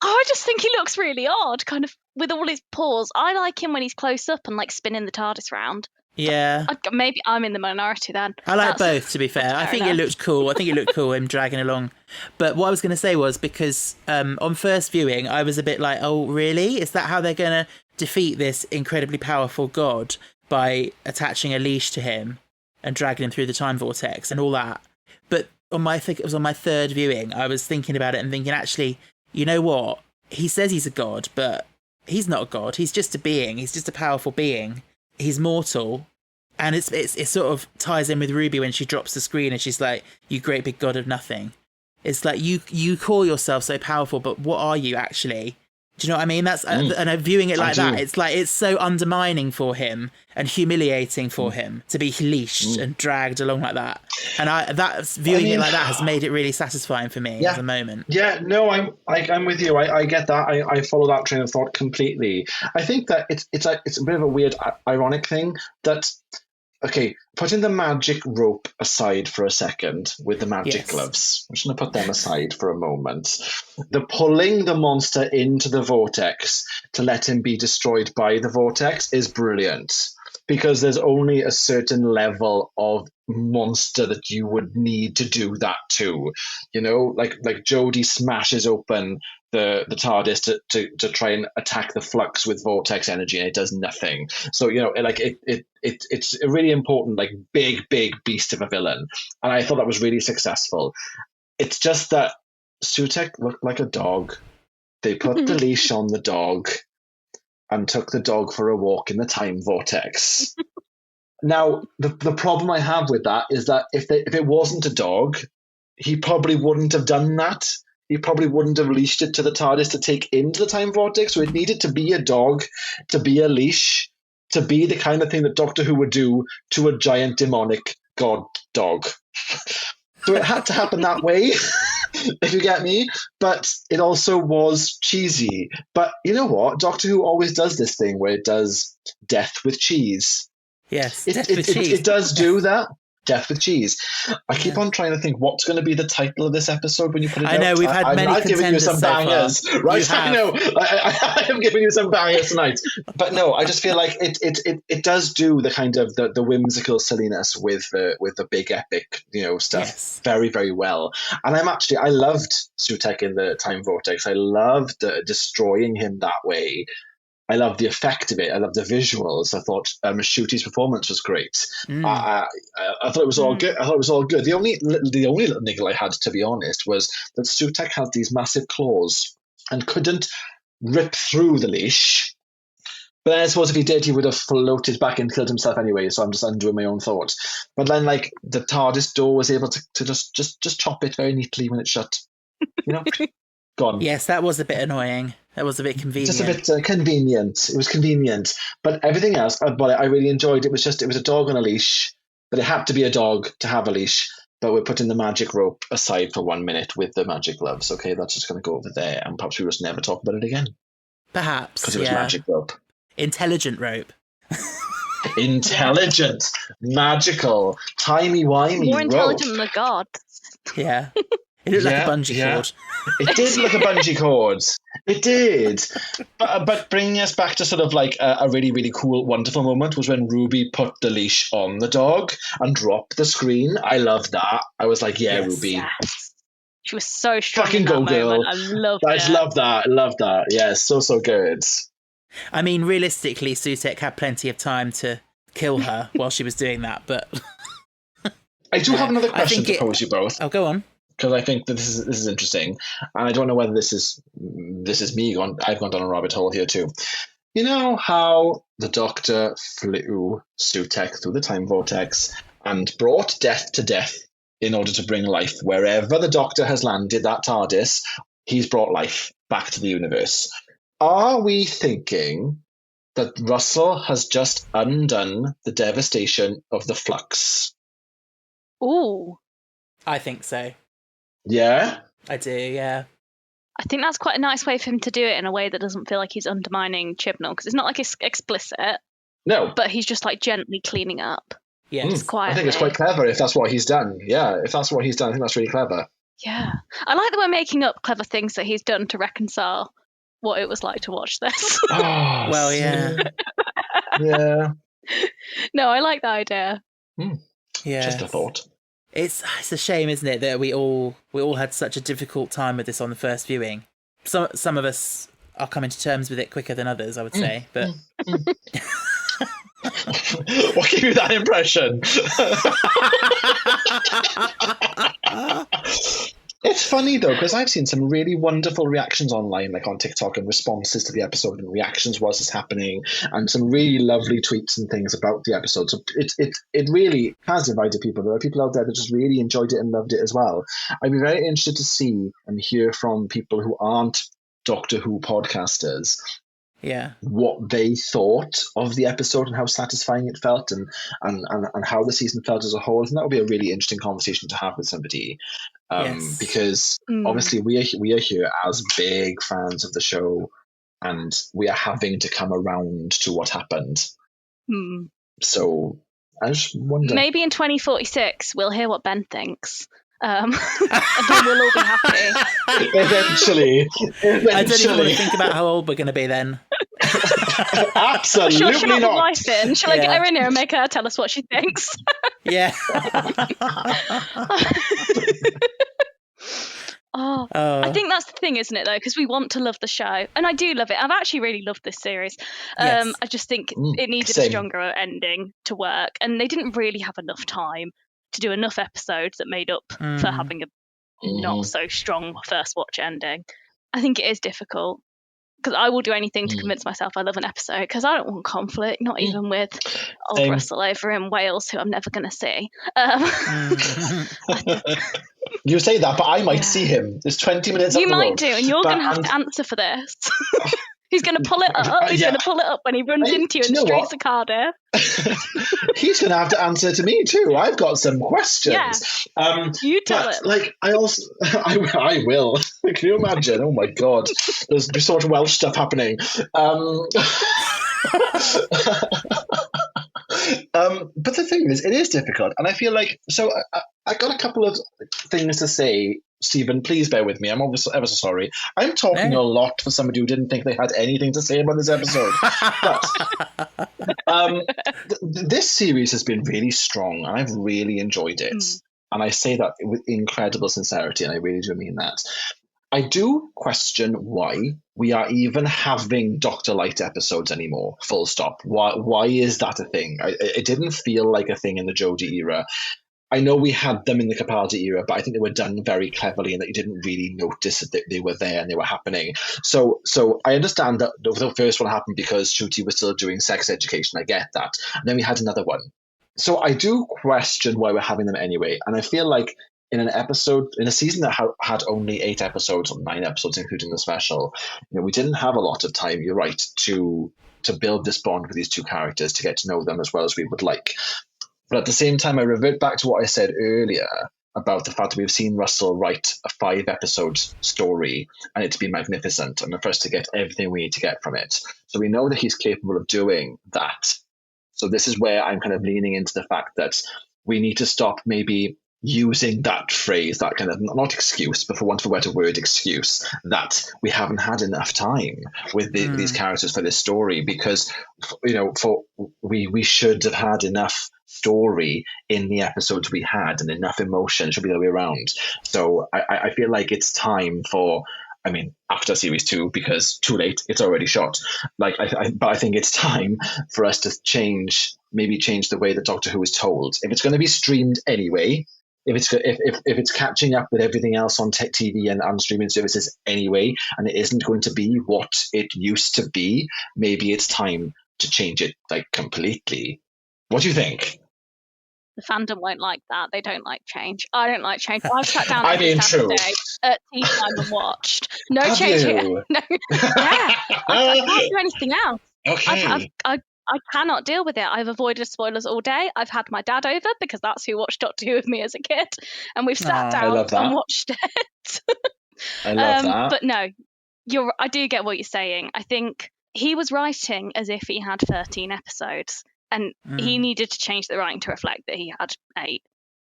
I just think he looks really odd, kind of with all his paws. I like him when he's close up and like spinning the TARDIS round.
Yeah.
Maybe I'm in the minority then.
I like both, to be fair. I think it looked cool. Him dragging along. But what I was going to say was because on first viewing, I was a bit like, oh, really? Is that how they're going to defeat this incredibly powerful god by attaching a leash to him and dragging him through the time vortex and all that? But I think it was on my third viewing, I was thinking about it and thinking, actually... You know what? He says he's a god, but he's not a god. He's just a being. He's just a powerful being. He's mortal. And it sort of ties in with Ruby when she drops the screen and she's like, you great big god of nothing. It's like, you call yourself so powerful, but what are you actually? Do you know what I mean? That's and viewing it like that, it's like it's so undermining for him and humiliating for him to be leashed and dragged along like that. And viewing it like that has made it really satisfying for me as a moment.
Yeah, no, I'm with you. I get that. I follow that train of thought completely. I think that it's a bit of a weird, ironic thing that. Okay, putting the magic rope aside for a second with the magic gloves. I'm just going to put them aside for a moment. The pulling the monster into the vortex to let him be destroyed by the vortex is brilliant because there's only a certain level of monster that you would need to do that to. You know, like Jodie smashes open the TARDIS to try and attack the flux with vortex energy, and it does nothing. So it's a really important, like big beast of a villain, and I thought that was really successful. It's just that Sutek looked like a dog. They put the leash on the dog and took the dog for a walk in the time vortex. Now, the problem I have with that is that if it wasn't a dog, he probably wouldn't have done that. He probably wouldn't have leashed it to the TARDIS to take into the time vortex. So it needed to be a dog, to be a leash, to be the kind of thing that Doctor Who would do to a giant demonic god dog. So it had to happen that way, if you get me. But it also was cheesy. But you know what? Doctor Who always does this thing where it does death with cheese.
Yes,
It does do that. Death with cheese. I keep on trying to think what's going to be the title of this episode when you put it out.
I know, we've had many
I've given you
contenders
some
so
bangers,
far.
right? I know. I am giving you some bangers tonight. But no, I just feel like it does do the kind of the whimsical silliness with the big epic, stuff very, very well. And I loved Sutek in the Time Vortex. I loved destroying him that way. I love the effect of it. I love the visuals. I thought Shooty's performance was great. I thought it was all good. The only little niggle I had, to be honest, was that Sutek had these massive claws and couldn't rip through the leash. But then I suppose if he did, he would have floated back and killed himself anyway. So I'm just undoing my own thought. But then, like, the TARDIS door was able to just chop it very neatly when it shut. Gone.
Yes, that was a bit annoying. That was a bit convenient.
Just a bit convenient. It was convenient. But everything else, I really enjoyed. It was a dog on a leash, but it had to be a dog to have a leash. But we're putting the magic rope aside for 1 minute with the magic gloves. Okay, that's just going to go over there, and perhaps we just never talk about it again.
Perhaps,
because it was magic rope.
Intelligent rope.
Intelligent, magical, timey-wimey
More
rope.
intelligent than the gods.
Yeah. It looked like a bungee cord.
It did look a bungee cord. It did. But bringing us back to sort of like a really, really cool, wonderful moment was when Ruby put the leash on the dog and dropped the screen. I loved that. I was like, yeah, yes, Ruby.
Yes. She was so strong
fucking
in that
go, girl.
moment. I loved it.
I love that. I love that. Yeah, so good.
I mean, realistically, Sutek had plenty of time to kill her while she was doing that, but...
I do have another question to pose you both.
Oh, go on.
Because I think that this is interesting, and I don't know whether this is me going. I've gone down a rabbit hole here too. You know how the Doctor flew Sutek through the time vortex and brought death to death in order to bring life wherever the Doctor has landed that TARDIS. He's brought life back to the universe. Are we thinking that Russell has just undone the devastation of the flux?
Ooh,
I think so.
Yeah?
I do, yeah.
I think that's quite a nice way for him to do it in a way that doesn't feel like he's undermining Chibnall, because it's not like it's explicit.
No.
But he's just like gently cleaning up.
Yeah.
Quietly.
I think it's quite clever if that's what he's done. Yeah, if that's what he's done, I think that's really clever.
Yeah. I like that we're making up clever things that he's done to reconcile what it was like to watch this.
Oh,
well, yeah.
Yeah.
No, I like that idea.
Yeah.
Just a thought.
It's a shame, isn't it, that we all had such a difficult time with this on the first viewing. Some of us are coming to terms with it quicker than others, I would say. But
what gave you that impression? It's funny though, because I've seen some really wonderful reactions online, like on TikTok, and responses to the episode and reactions whilst it's happening, and some really lovely tweets and things about the episode. So it really has divided people. There are people out there that just really enjoyed it and loved it as well. I'd be very interested to see and hear from people who aren't Doctor Who podcasters.
Yeah,
what they thought of the episode and how satisfying it felt, and how the season felt as a whole. And that would be a really interesting conversation to have with somebody, because obviously we are here as big fans of the show, and we are having to come around to what happened. So I just wonder.
Maybe in 2046 we'll hear what Ben thinks. And then we'll all be happy.
Eventually.
I don't even want to think about how old we're going to be then.
Absolutely
she'll
not.
Wife in. Shall I get her in here and make her tell us what she thinks?
Yeah.
I think that's the thing, isn't it, though? Because we want to love the show. And I do love it. I've actually really loved this series.
Yes.
I just think it needed a stronger ending to work. And they didn't really have enough time to do enough episodes that made up for having a not so strong first watch ending. I think it is difficult, because I will do anything to convince myself I love an episode, because I don't want conflict, not even with old Russell over in Wales, who I'm never going to see.
You say that, but I might see him. There's 20 minutes up
you
the
might
road.
do, and you're going to have to answer for this. He's going to pull it up. He's going to pull it up when he runs into you in the streets of Cardiff.
He's going to have to answer to me too. I've got some questions.
Yeah. You tell him.
Like, I will. Can you imagine? Oh my God, there's sort of Welsh stuff happening. But the thing is, it is difficult, and I feel like I got a couple of things to say. Stephen, please bear with me. I'm ever so sorry. I'm talking a lot for somebody who didn't think they had anything to say about this episode. But this series has been really strong, and I've really enjoyed it. And I say that with incredible sincerity, and I really do mean that. I do question why we are even having Dr. Light episodes anymore, full stop. Why is that a thing? It didn't feel like a thing in the Jodie era. I know we had them in the Capaldi era, but I think they were done very cleverly and that you didn't really notice that they were there and they were happening. So I understand that the first one happened because Shruti was still doing sex education. I get that. And then we had another one. So I do question why we're having them anyway. And I feel like in a season that had only 8 episodes, or 9 episodes, including the special, we didn't have a lot of time, you're right, to build this bond with these two characters, to get to know them as well as we would like. But at the same time, I revert back to what I said earlier about the fact that we've seen Russell write a 5-episode story and it to be magnificent and for us to get everything we need to get from it. So we know that he's capable of doing that. So this is where I'm kind of leaning into the fact that we need to stop maybe using that phrase, that kind of, not excuse, but for want of a better word, excuse, that we haven't had enough time with these characters for this story, because we should have had enough story in the episodes we had and enough emotion. It should be the other way around. So I feel like it's time for, after series 2, because too late, it's already shot. But I think it's time for us to change the way that Doctor Who is told. If it's going to be streamed anyway, if it's catching up with everything else on tech TV and on streaming services anyway, and it isn't going to be what it used to be, maybe it's time to change it completely. What do you think?
The fandom won't like that. They don't like change. I don't like change. I've sat down every Saturday at tea time and watched. No
Have
change
you?
here. No. Yeah. I can't do anything else.
Okay.
I cannot deal with it. I've avoided spoilers all day. I've had my dad over because that's who watched Doctor Who with me as a kid, and we've sat down and watched it.
I love that.
But no, I do get what you're saying. I think he was writing as if he had 13 episodes, and he needed to change the writing to reflect that he had 8.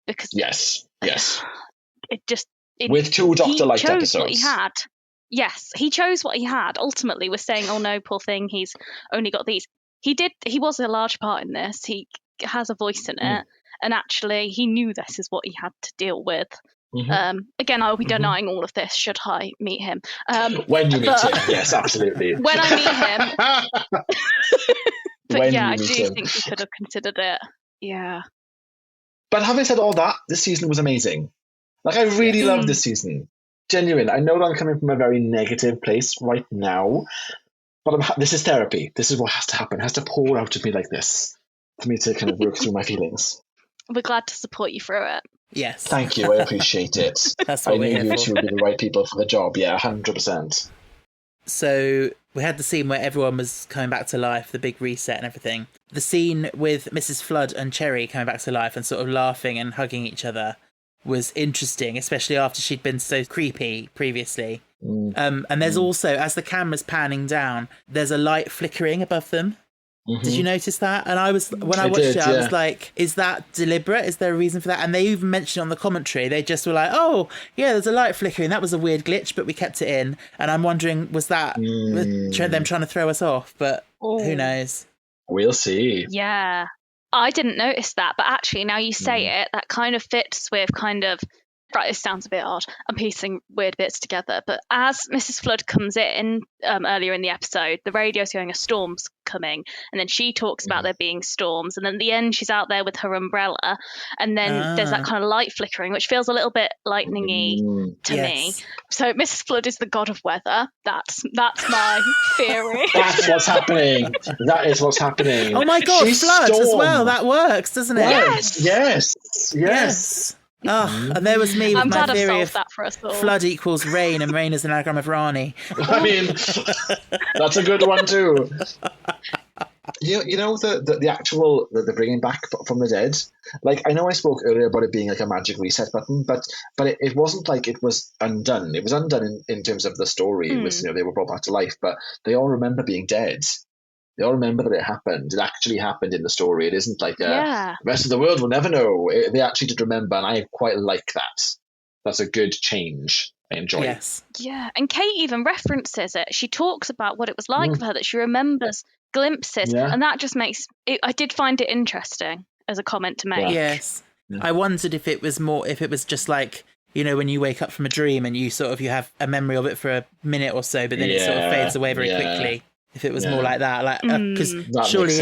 Because
yes,
with
2 Doctor Light episodes.
What he had. Yes, he chose what he had. Ultimately, we're saying, oh no, poor thing, he's only got these. He was a large part in this. He has a voice in it, and actually he knew this is what he had to deal with. Again, I'll be denying all of this should I meet him.
When you meet him, yes, absolutely.
When I meet him. But I do think he could have considered it. Yeah.
But having said all that, this season was amazing. I really love this season. Genuine. I know that I'm coming from a very negative place right now, but this is therapy. This is what has to happen. It has to pour out of me like this for me to kind of work through my feelings.
We're glad to support you through it.
Yes.
Thank you. I appreciate it.
That's what we're here for.
I knew you two would be the right people for the job. Yeah, 100%.
So we had the scene where everyone was coming back to life, the big reset and everything. The scene with Mrs. Flood and Cherry coming back to life and sort of laughing and hugging each other was interesting, especially after she'd been so creepy previously. And there's also, as the camera's panning down, there's a light flickering above them. Did you notice that? And I was like, is that deliberate? Is there a reason for that? And they even mentioned on the commentary, they just were like, oh, yeah, there's a light flickering. That was a weird glitch, but we kept it in. And I'm wondering, was that them trying to throw us off? But who knows?
We'll see.
Yeah. I didn't notice that, but actually now you say it, that kind of fits with right, this sounds a bit odd. I'm piecing weird bits together, but as Mrs. Flood comes in earlier in the episode, the radio's going, a storm's coming, and then she talks about there being storms, and then at the end she's out there with her umbrella, and then there's that kind of light flickering, which feels a little bit lightning-y to me. So Mrs. Flood is the god of weather. That's my theory.
That's what's happening. That is what's happening.
Oh my god,
She's
flood
storm.
As well. That works, doesn't it?
Yes.
Yes.
Oh, and there was me with
I'm
my
glad I've
theory
solved
of
that for us all.
flood equals rain, and rain is an anagram of Rani.
I mean, that's a good one too. You know the actual the bringing back from the dead. Like, I know I spoke earlier about it being like a magic reset button, but it wasn't like it was undone. It was undone in terms of the story. It was, they were brought back to life, but they all remember being dead. They all remember that it happened. It actually happened in the story. It isn't like the rest of the world will never know. They actually did remember, and I quite like that. That's a good change. I enjoy it.
Yeah, and Kate even references it. She talks about what it was like for her, that she remembers glimpses, and that just makes it. I did find it interesting as a comment to make.
Yes. I wondered if it was just like, when you wake up from a dream and you have a memory of it for a minute or so, but then it sort of fades away very quickly. If it was more like that, like, because surely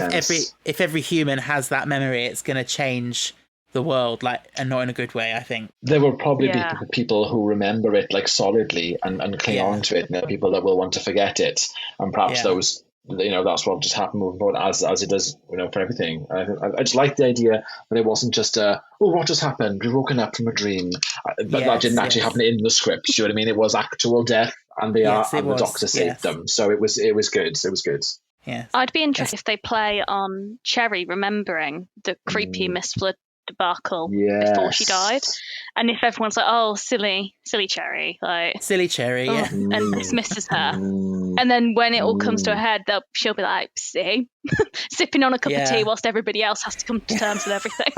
if every human has that memory, it's going to change the world, like, and not in a good way. I think
there will probably be people who remember it like solidly and cling on to it, and there are people that will want to forget it, and perhaps those, that's what will just happen moving forward, as it does, for everything. I just like the idea that it wasn't just what just happened? We've woken up from a dream. That didn't actually happen in the script. Do you know what I mean? It was actual death, and the doctor saved them. So it was good. It was good.
Yeah,
I'd be interested if they play on Cherry remembering the creepy Miss Flood debacle before she died, and if everyone's like, oh, silly Cherry, like
silly Cherry,
and dismisses her, and then when it all comes to a head, she'll be like, see, sipping on a cup of tea whilst everybody else has to come to terms with everything.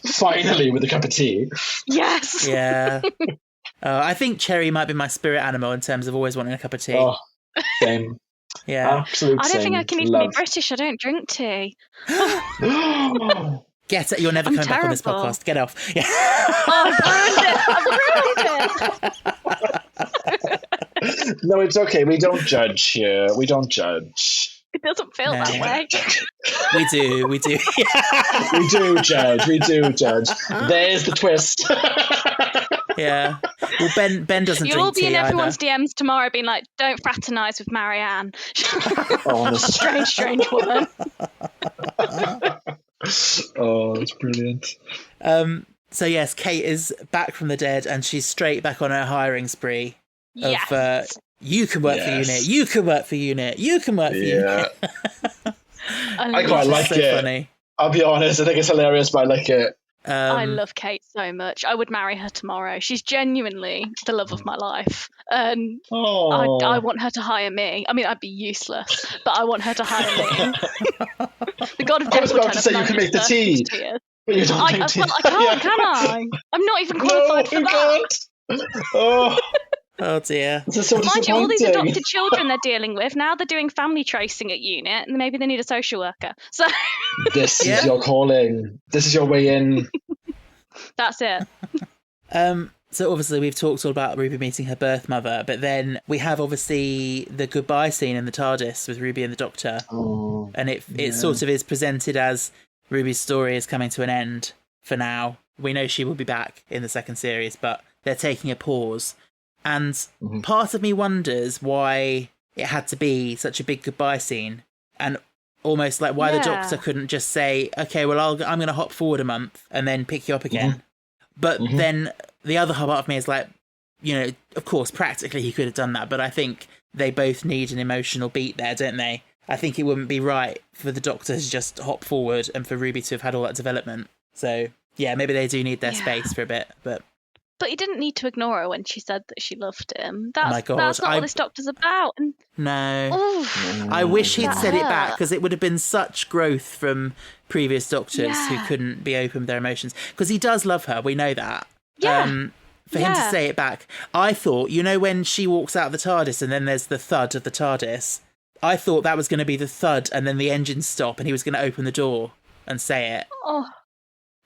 Finally with a cup of tea.
Yes.
I think Cherry might be my spirit animal in terms of always wanting a cup of tea.
Same. Absolute
I don't
same.
think I can even be British. I don't drink tea.
Get it. You're never coming back on this podcast. Get off. Yeah.
I've ruined it.
No, it's okay. We don't judge here. We don't judge.
It doesn't feel that way.
We do.
We do judge. We do judge. There's the twist.
Yeah. Well, Ben doesn't drink tea.
You'll be in everyone's DMs tomorrow being like, don't fraternise with Marianne. Strange woman.
Oh, that's brilliant.
So yes, Kate is back from the dead, and she's straight back on her hiring spree. Of you can work for Unit, you can work for Unit, you can work for Unit.
I quite like it.
Funny.
I'll be honest, I think it's hilarious, but I like it.
I love Kate so much. I would marry her tomorrow. She's genuinely the love of my life. And I want her to hire me. I mean, I'd be useless, but I want her to hire me. The god of death.
I was about to say you can make the tea. But you don't make tea.
I can't, can I? I'm not even qualified for that.
Oh.
Oh dear.
This is so
Mind you, all these adopted children they're dealing with, now they're doing family tracing at Unit, and maybe they need a social worker. So
this is your calling. This is your way in.
That's it.
So obviously we've talked all about Ruby meeting her birth mother, but then we have obviously the goodbye scene in the TARDIS with Ruby and the Doctor. And it sort of is presented as Ruby's story is coming to an end for now. We know she will be back in the second series, but they're taking a pause. And part of me wonders why it had to be such a big goodbye scene, and almost like why the Doctor couldn't just say, okay, well, I'm going to hop forward a month and then pick you up again. But then the other part of me is like, of course, practically he could have done that, but I think they both need an emotional beat there, don't they? I think it wouldn't be right for the Doctor to just hop forward and for Ruby to have had all that development. So, yeah, maybe they do need their space for a bit, but
he didn't need to ignore her when she said that she loved him. That's,
my God,
that's not what this Doctor's about. And,
no. I wish he'd said it back, because it would have been such growth from previous Doctors who couldn't be open with their emotions. Because he does love her, we know that.
Yeah.
For him to say it back. I thought, when she walks out of the TARDIS and then there's the thud of the TARDIS, I thought that was going to be the thud and then the engines stop and he was going to open the door and say it.
Oh.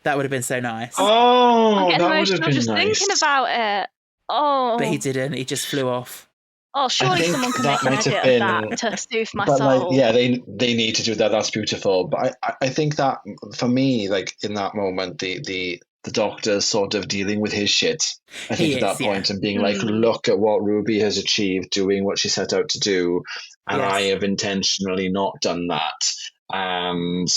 That would have been so nice.
Oh,
I'm getting
that would have
emotional
been
just
nice.
thinking about it. Oh.
But he didn't. He just flew off.
Oh, surely someone can make an edit of that to soothe my soul.
They need to do that. That's beautiful. But I think that for me, like in that moment, the Doctor's sort of dealing with his shit. I think at that point and being like, look at what Ruby has achieved, doing what she set out to do, and I have intentionally not done that. And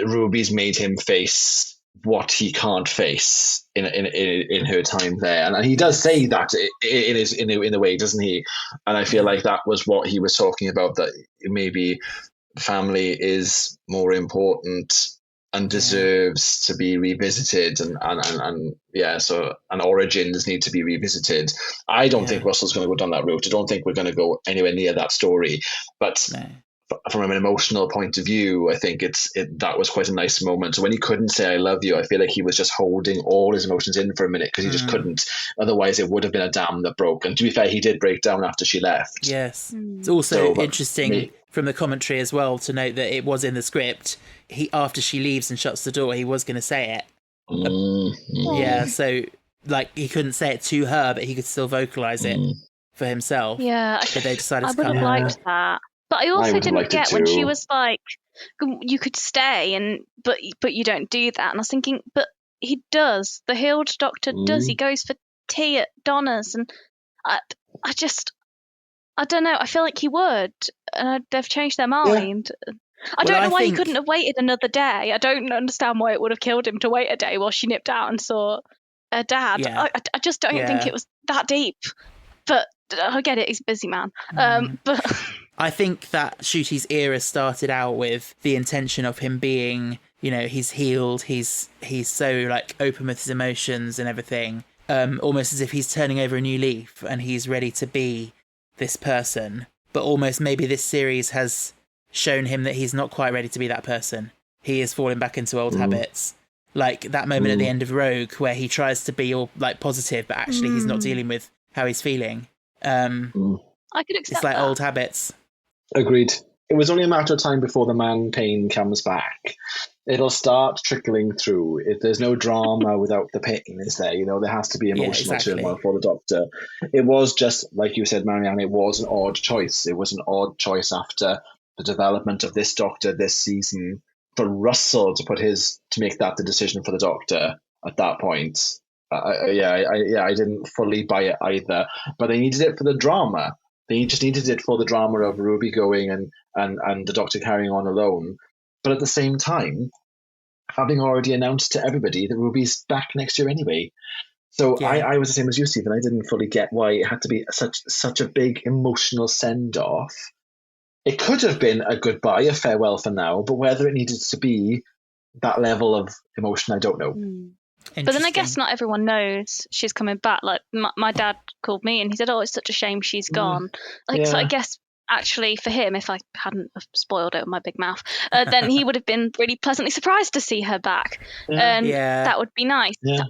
Ruby's made him face what he can't face in her time there, and he does say that in a way, doesn't he? And I feel like that was what he was talking about, that maybe family is more important and deserves to be revisited, and origins need to be revisited. I don't think Russell's going to go down that route. I don't think we're going to go anywhere near that story, but from an emotional point of view, I think that was quite a nice moment. So when he couldn't say "I love you," I feel like he was just holding all his emotions in for a minute, because he just couldn't. Otherwise, it would have been a dam that broke. And to be fair, he did break down after she left.
Yes, it's also interesting from the commentary as well to note that it was in the script. After she leaves and shuts the door, he was going to say it. Yeah, so like he couldn't say it to her, but he could still vocalize it for himself.
Yeah,
but they decided
I
to
would
cut
have
it.
liked that. But I also didn't get when she was like, "You could stay," but you don't do that. And I was thinking, but he does. The healed doctor does. He goes for tea at Donna's, and I don't know. I feel like he would, and they've changed their mind. Yeah. I don't know why he couldn't have waited another day. I don't understand why it would have killed him to wait a day while she nipped out and saw her dad.
Yeah.
I just don't think it was that deep. But I get it. He's a busy man. But
I think that Ncuti's era started out with the intention of him being, he's healed. He's so like open with his emotions and everything. Almost as if he's turning over a new leaf and he's ready to be this person. But almost maybe this series has shown him that he's not quite ready to be that person. He is falling back into old habits. Like that moment at the end of Rogue where he tries to be all like positive, but actually he's not dealing with how he's feeling.
I could accept
it's like
that.
old habits.
Agreed. It was only a matter of time before the man pain comes back. It'll start trickling through. If there's no drama without the pain, is there? There has to be emotional turmoil for the Doctor. It was just, like you said, Marianne, it was an odd choice. It was an odd choice after the development of this Doctor this season for Russell to make that the decision for the Doctor at that point. I didn't fully buy it either. But they needed it for the drama. They just needed it for the drama of Ruby going and the Doctor carrying on alone. But at the same time, having already announced to everybody that Ruby's back next year anyway. So I was the same as you, Stephen. I didn't fully get why it had to be such a big emotional send-off. It could have been a goodbye, a farewell for now, but whether it needed to be that level of emotion, I don't know.
But then I guess not everyone knows she's coming back. Like my dad called me and he said, "Oh, it's such a shame she's gone." So I guess actually for him, if I hadn't have spoiled it with my big mouth, then he would have been really pleasantly surprised to see her back, and that would be nice.
Yeah.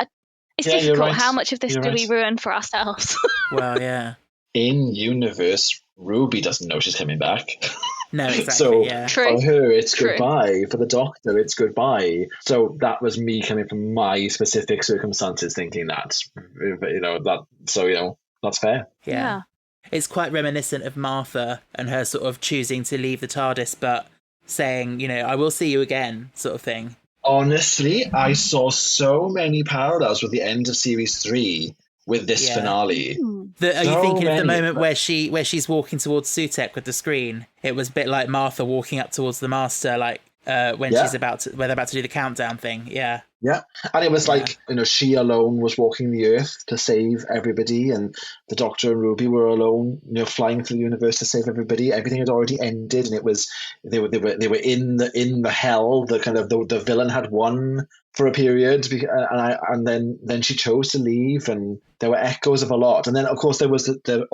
It's difficult.
Right.
How much of this do we ruin for ourselves?
Well, yeah.
In universe, Ruby doesn't know she's coming back.
No, exactly.
So
True.
for her, it's goodbye. For the Doctor, it's goodbye. So that was me coming from my specific circumstances, thinking that, that's fair.
Yeah. It's quite reminiscent of Martha and her sort of choosing to leave the TARDIS, but saying, I will see you again, sort of thing.
Honestly, I saw so many parallels with the end of Series 3 with this finale.
Are you thinking of the moment where she's walking towards Sutek with the screen? It was a bit like Martha walking up towards the Master, like when they're about to do the countdown thing. Yeah.
Yeah, and it was like, she alone was walking the Earth to save everybody, and the Doctor and Ruby were alone, flying through the universe to save everybody. Everything had already ended, and it was they were in the hell. The villain had won for a period, and then she chose to leave, and there were echoes of a lot. And then of course there was the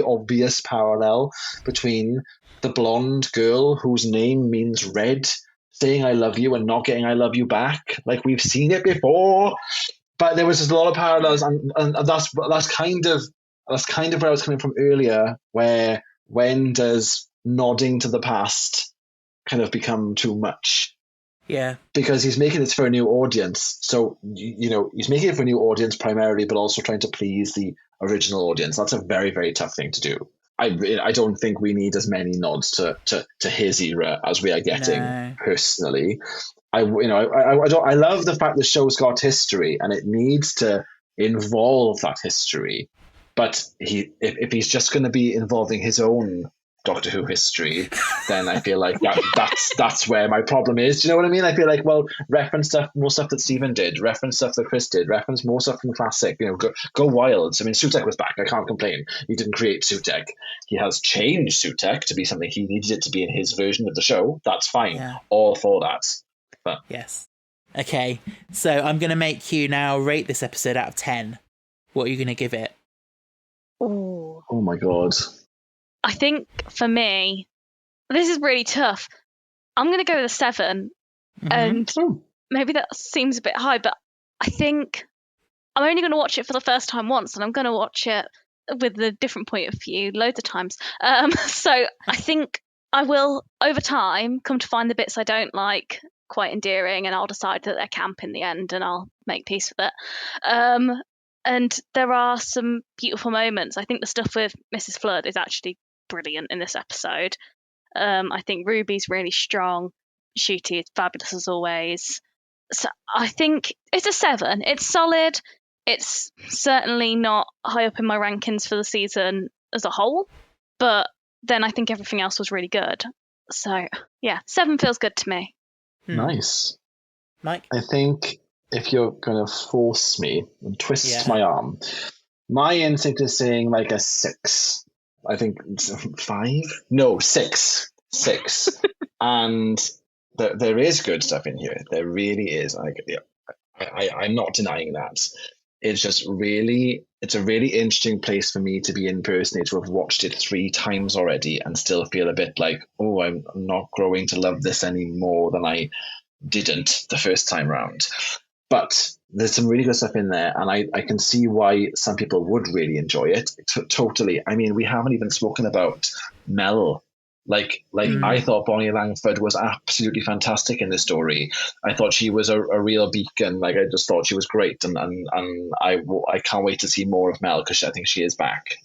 obvious parallel between the blonde girl whose name means red saying "I love you" and not getting "I love you" back. Like, we've seen it before, but there was just a lot of parallels, and that's kind of where I was coming from earlier. Where when does nodding to the past kind of become too much?
Yeah, because
he's making it for a new audience. So he's making it for a new audience primarily, but also trying to please the original audience. That's a very, very tough thing to do. I don't think we need as many nods to his era as we are getting personally. I love the fact the show's got history and it needs to involve that history. But if he's just going to be involving his own Doctor Who history, then I feel like that's where my problem is. Do you know what I mean? I feel like, well, reference more stuff that Stephen did, reference stuff that Chris did, reference more stuff from classic. Go wild. I mean, Sutek was back. I can't complain. He didn't create Sutek. He has changed Sutek to be something he needed it to be in his version of the show. That's fine.
Yeah.
All for that. But
yes. Okay, so I'm going to make you now rate this episode out of 10. What are you going to give it?
Ooh.
Oh my God.
I think for me, this is really tough. I'm going to go with a 7. And maybe that seems a bit high, but I think I'm only going to watch it for the first time once, and I'm going to watch it with a different point of view loads of times. So I think I will, over time, come to find the bits I don't like quite endearing, and I'll decide that they're camp in the end, and I'll make peace with it. And there are some beautiful moments. I think the stuff with Mrs. Flood is actually brilliant in this episode. I think Ruby's really strong. Ncuti is fabulous as always. So I think it's a 7. It's solid. It's certainly not high up in my rankings for the season as a whole, but then I think everything else was really good. So yeah, 7 feels good to me.
Nice.
Mike?
I think if you're going to force me and twist my arm, my instinct is saying like a 6. I think 5? No, 6. 6. And there is good stuff in here. There really is. I'm not denying that. It's just really, it's a really interesting place for me to be in personally, to have watched it 3 times already and still feel a bit like, oh, I'm not growing to love this any more than I didn't the first time round. But there's some really good stuff in there, and I can see why some people would really enjoy it. Totally. I mean, we haven't even spoken about Mel. I thought Bonnie Langford was absolutely fantastic in this story. I thought she was a real beacon. I just thought she was great, and I can't wait to see more of Mel, because I think she is back.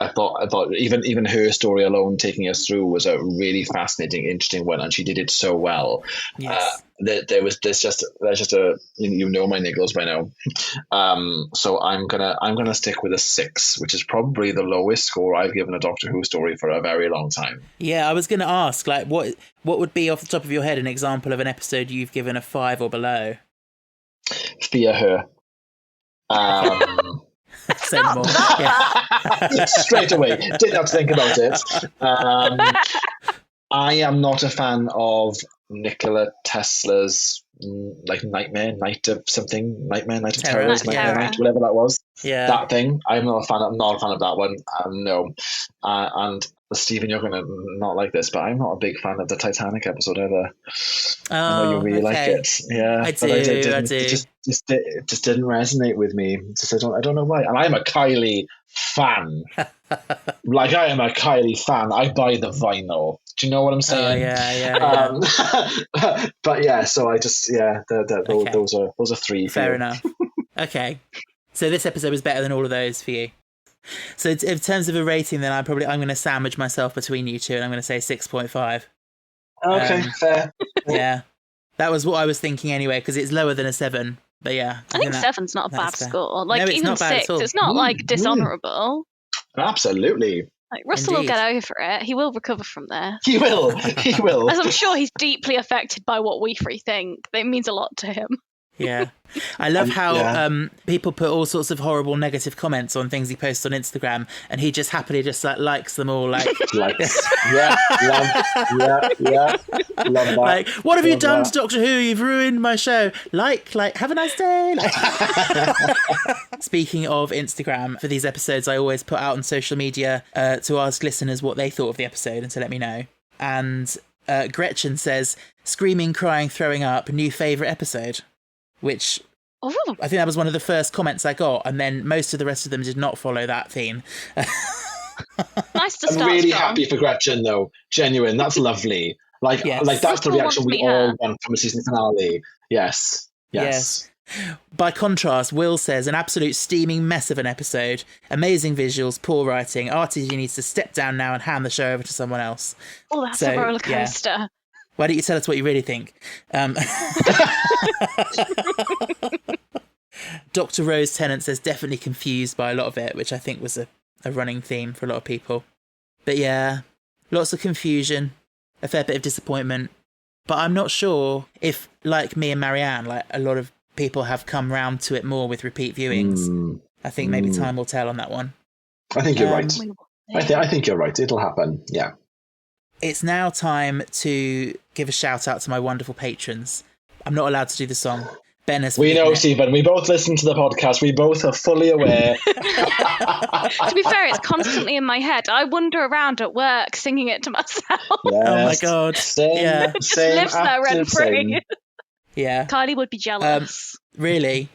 I thought even her story alone taking us through was a really fascinating, interesting one, and she did it so well.
Yes.
There's just a my niggles by now. So I'm gonna stick with a 6, which is probably the lowest score I've given a Doctor Who story for a very long time.
Yeah, I was gonna ask, like, what would be off the top of your head an example of an episode you've given a 5 or below?
Fear Her.
Say no more. Yeah.
Straight away, didn't have to think about it. I am not a fan of Nikola Tesla's Nightmare, Night of Terrors, whatever that was.
Yeah,
that thing. I'm not a fan of that one. No, and Stephen, you're gonna not like this, but I'm not a big fan of the Titanic episode either. I know you really like it. Yeah,
I do.
It just didn't resonate with me. I don't know why. And I'm a Kylie fan. I am a Kylie fan. I buy the vinyl. Do you know what I'm saying?
Yeah.
But yeah, so I just those are 3.
Fair enough. Okay, so this episode was better than all of those for you. So in terms of a rating, then I'm going to sandwich myself between you two, and I'm going to say 6.5.
Okay, fair.
Yeah, that was what I was thinking anyway, because it's lower than a 7. But yeah,
I think 7's not a bad score. Like,
no,
even 6, it's not like dishonourable.
Absolutely.
Like, Russell
Indeed.
will get over it. He will recover from there.
He will.
As I'm sure he's deeply affected by what we 3 think. It means a lot to him.
Yeah. I love how people put all sorts of horrible negative comments on things he posts on Instagram, and he just happily likes them all. Like,
likes. Yeah. Love that.
Like, what have you done to Doctor Who? You've ruined my show. Like, have a nice day. Speaking of Instagram, for these episodes, I always put out on social media to ask listeners what they thought of the episode and to let me know. And Gretchen says, screaming, crying, throwing up, new favourite episode. Which I think that was one of the first comments I got, and then most of the rest of them did not follow that theme.
Nice to start.
I'm really
strong.
happy for Gretchen, though. Genuine, that's lovely. Like that's the reaction we all want from a season finale. Yes.
By contrast, Will says, an absolute steaming mess of an episode. Amazing visuals, poor writing. RTG needs to step down now and hand the show over to someone else.
Oh, that's a roller coaster.
Yeah. Why don't you tell us what you really think? Dr. Rose Tennant says definitely confused by a lot of it, which I think was a running theme for a lot of people. But yeah, lots of confusion, a fair bit of disappointment. But I'm not sure if, like me and Marianne, like a lot of people have come round to it more with repeat viewings. I think maybe time will tell on that one.
I think you're right. I think you're right. It'll happen. Yeah.
It's now time to give a shout out to my wonderful patrons. I'm not allowed to do the song. Ben has.
We know, Stephen. We both listen to the podcast. We both are fully aware.
To be fair, it's constantly in my head. I wander around at work singing it to myself.
Yes.
Oh my God.
Same.
It just lives there rent free.
Yeah.
Kylie would be jealous.
Really?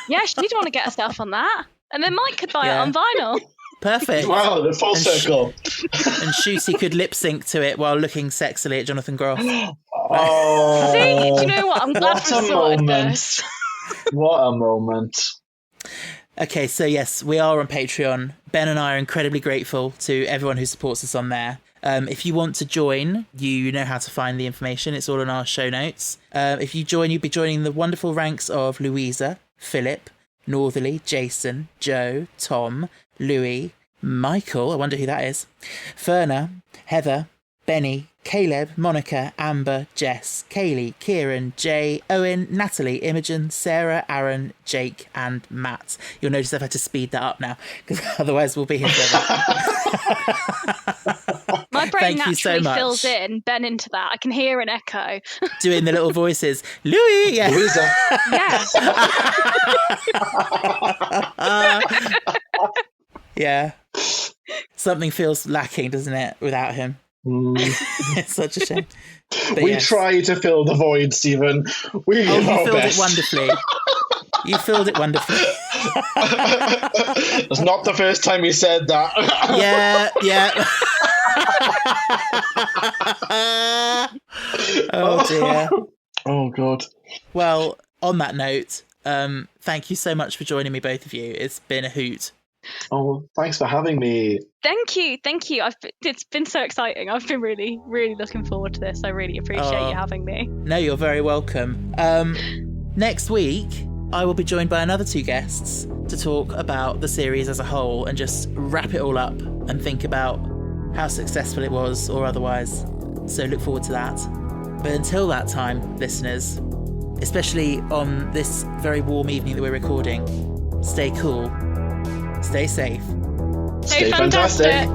Yeah, she'd want to get herself on that. And then Mike could buy it on vinyl.
Perfect.
Wow, the full circle.
And Shooty could lip sync to it while looking sexily at Jonathan Groff.
Oh.
See, do you know what? I'm glad
What
we
a
sorted
moment.
this.
What a moment.
Okay, so yes, we are on Patreon. Ben and I are incredibly grateful to everyone who supports us on there. If you want to join, you know how to find the information. It's all in our show notes. If you join, you'll be joining the wonderful ranks of Louisa, Philip, Northerly, Jason, Joe, Tom, Louis, Michael, I wonder who that is, Ferna, Heather, Benny, Caleb, Monica, Amber, Jess, Kaylee, Kieran, Jay, Owen, Natalie, Imogen, Sarah, Aaron, Jake, and Matt. You'll notice I've had to speed that up now, because otherwise we'll be here forever.
My brain
Thank you so
naturally
much.
fills in, Ben into that. I can hear an echo.
Doing the little voices. Louis! Yeah.
Louisa.
Yeah.
Yeah. Something feels lacking, doesn't it, without him? It's such a shame. But
We
yes.
try to fill the void, Stephen. We
Oh,
give
you
our
filled
best.
it wonderfully. You filled it wonderfully.
It's not the first time you said that.
Yeah. Oh dear.
Oh God.
Well, on that note, thank you so much for joining me, both of you. It's been a hoot.
Oh, thanks for having me.
Thank you. It's been so exciting. I've been really, really looking forward to this. I really appreciate you having me.
No, you're very welcome. Next week, I will be joined by another 2 guests to talk about the series as a whole and just wrap it all up and think about how successful it was or otherwise. So look forward to that. But until that time, listeners, especially on this very warm evening that we're recording, stay cool, stay safe.
So fantastic.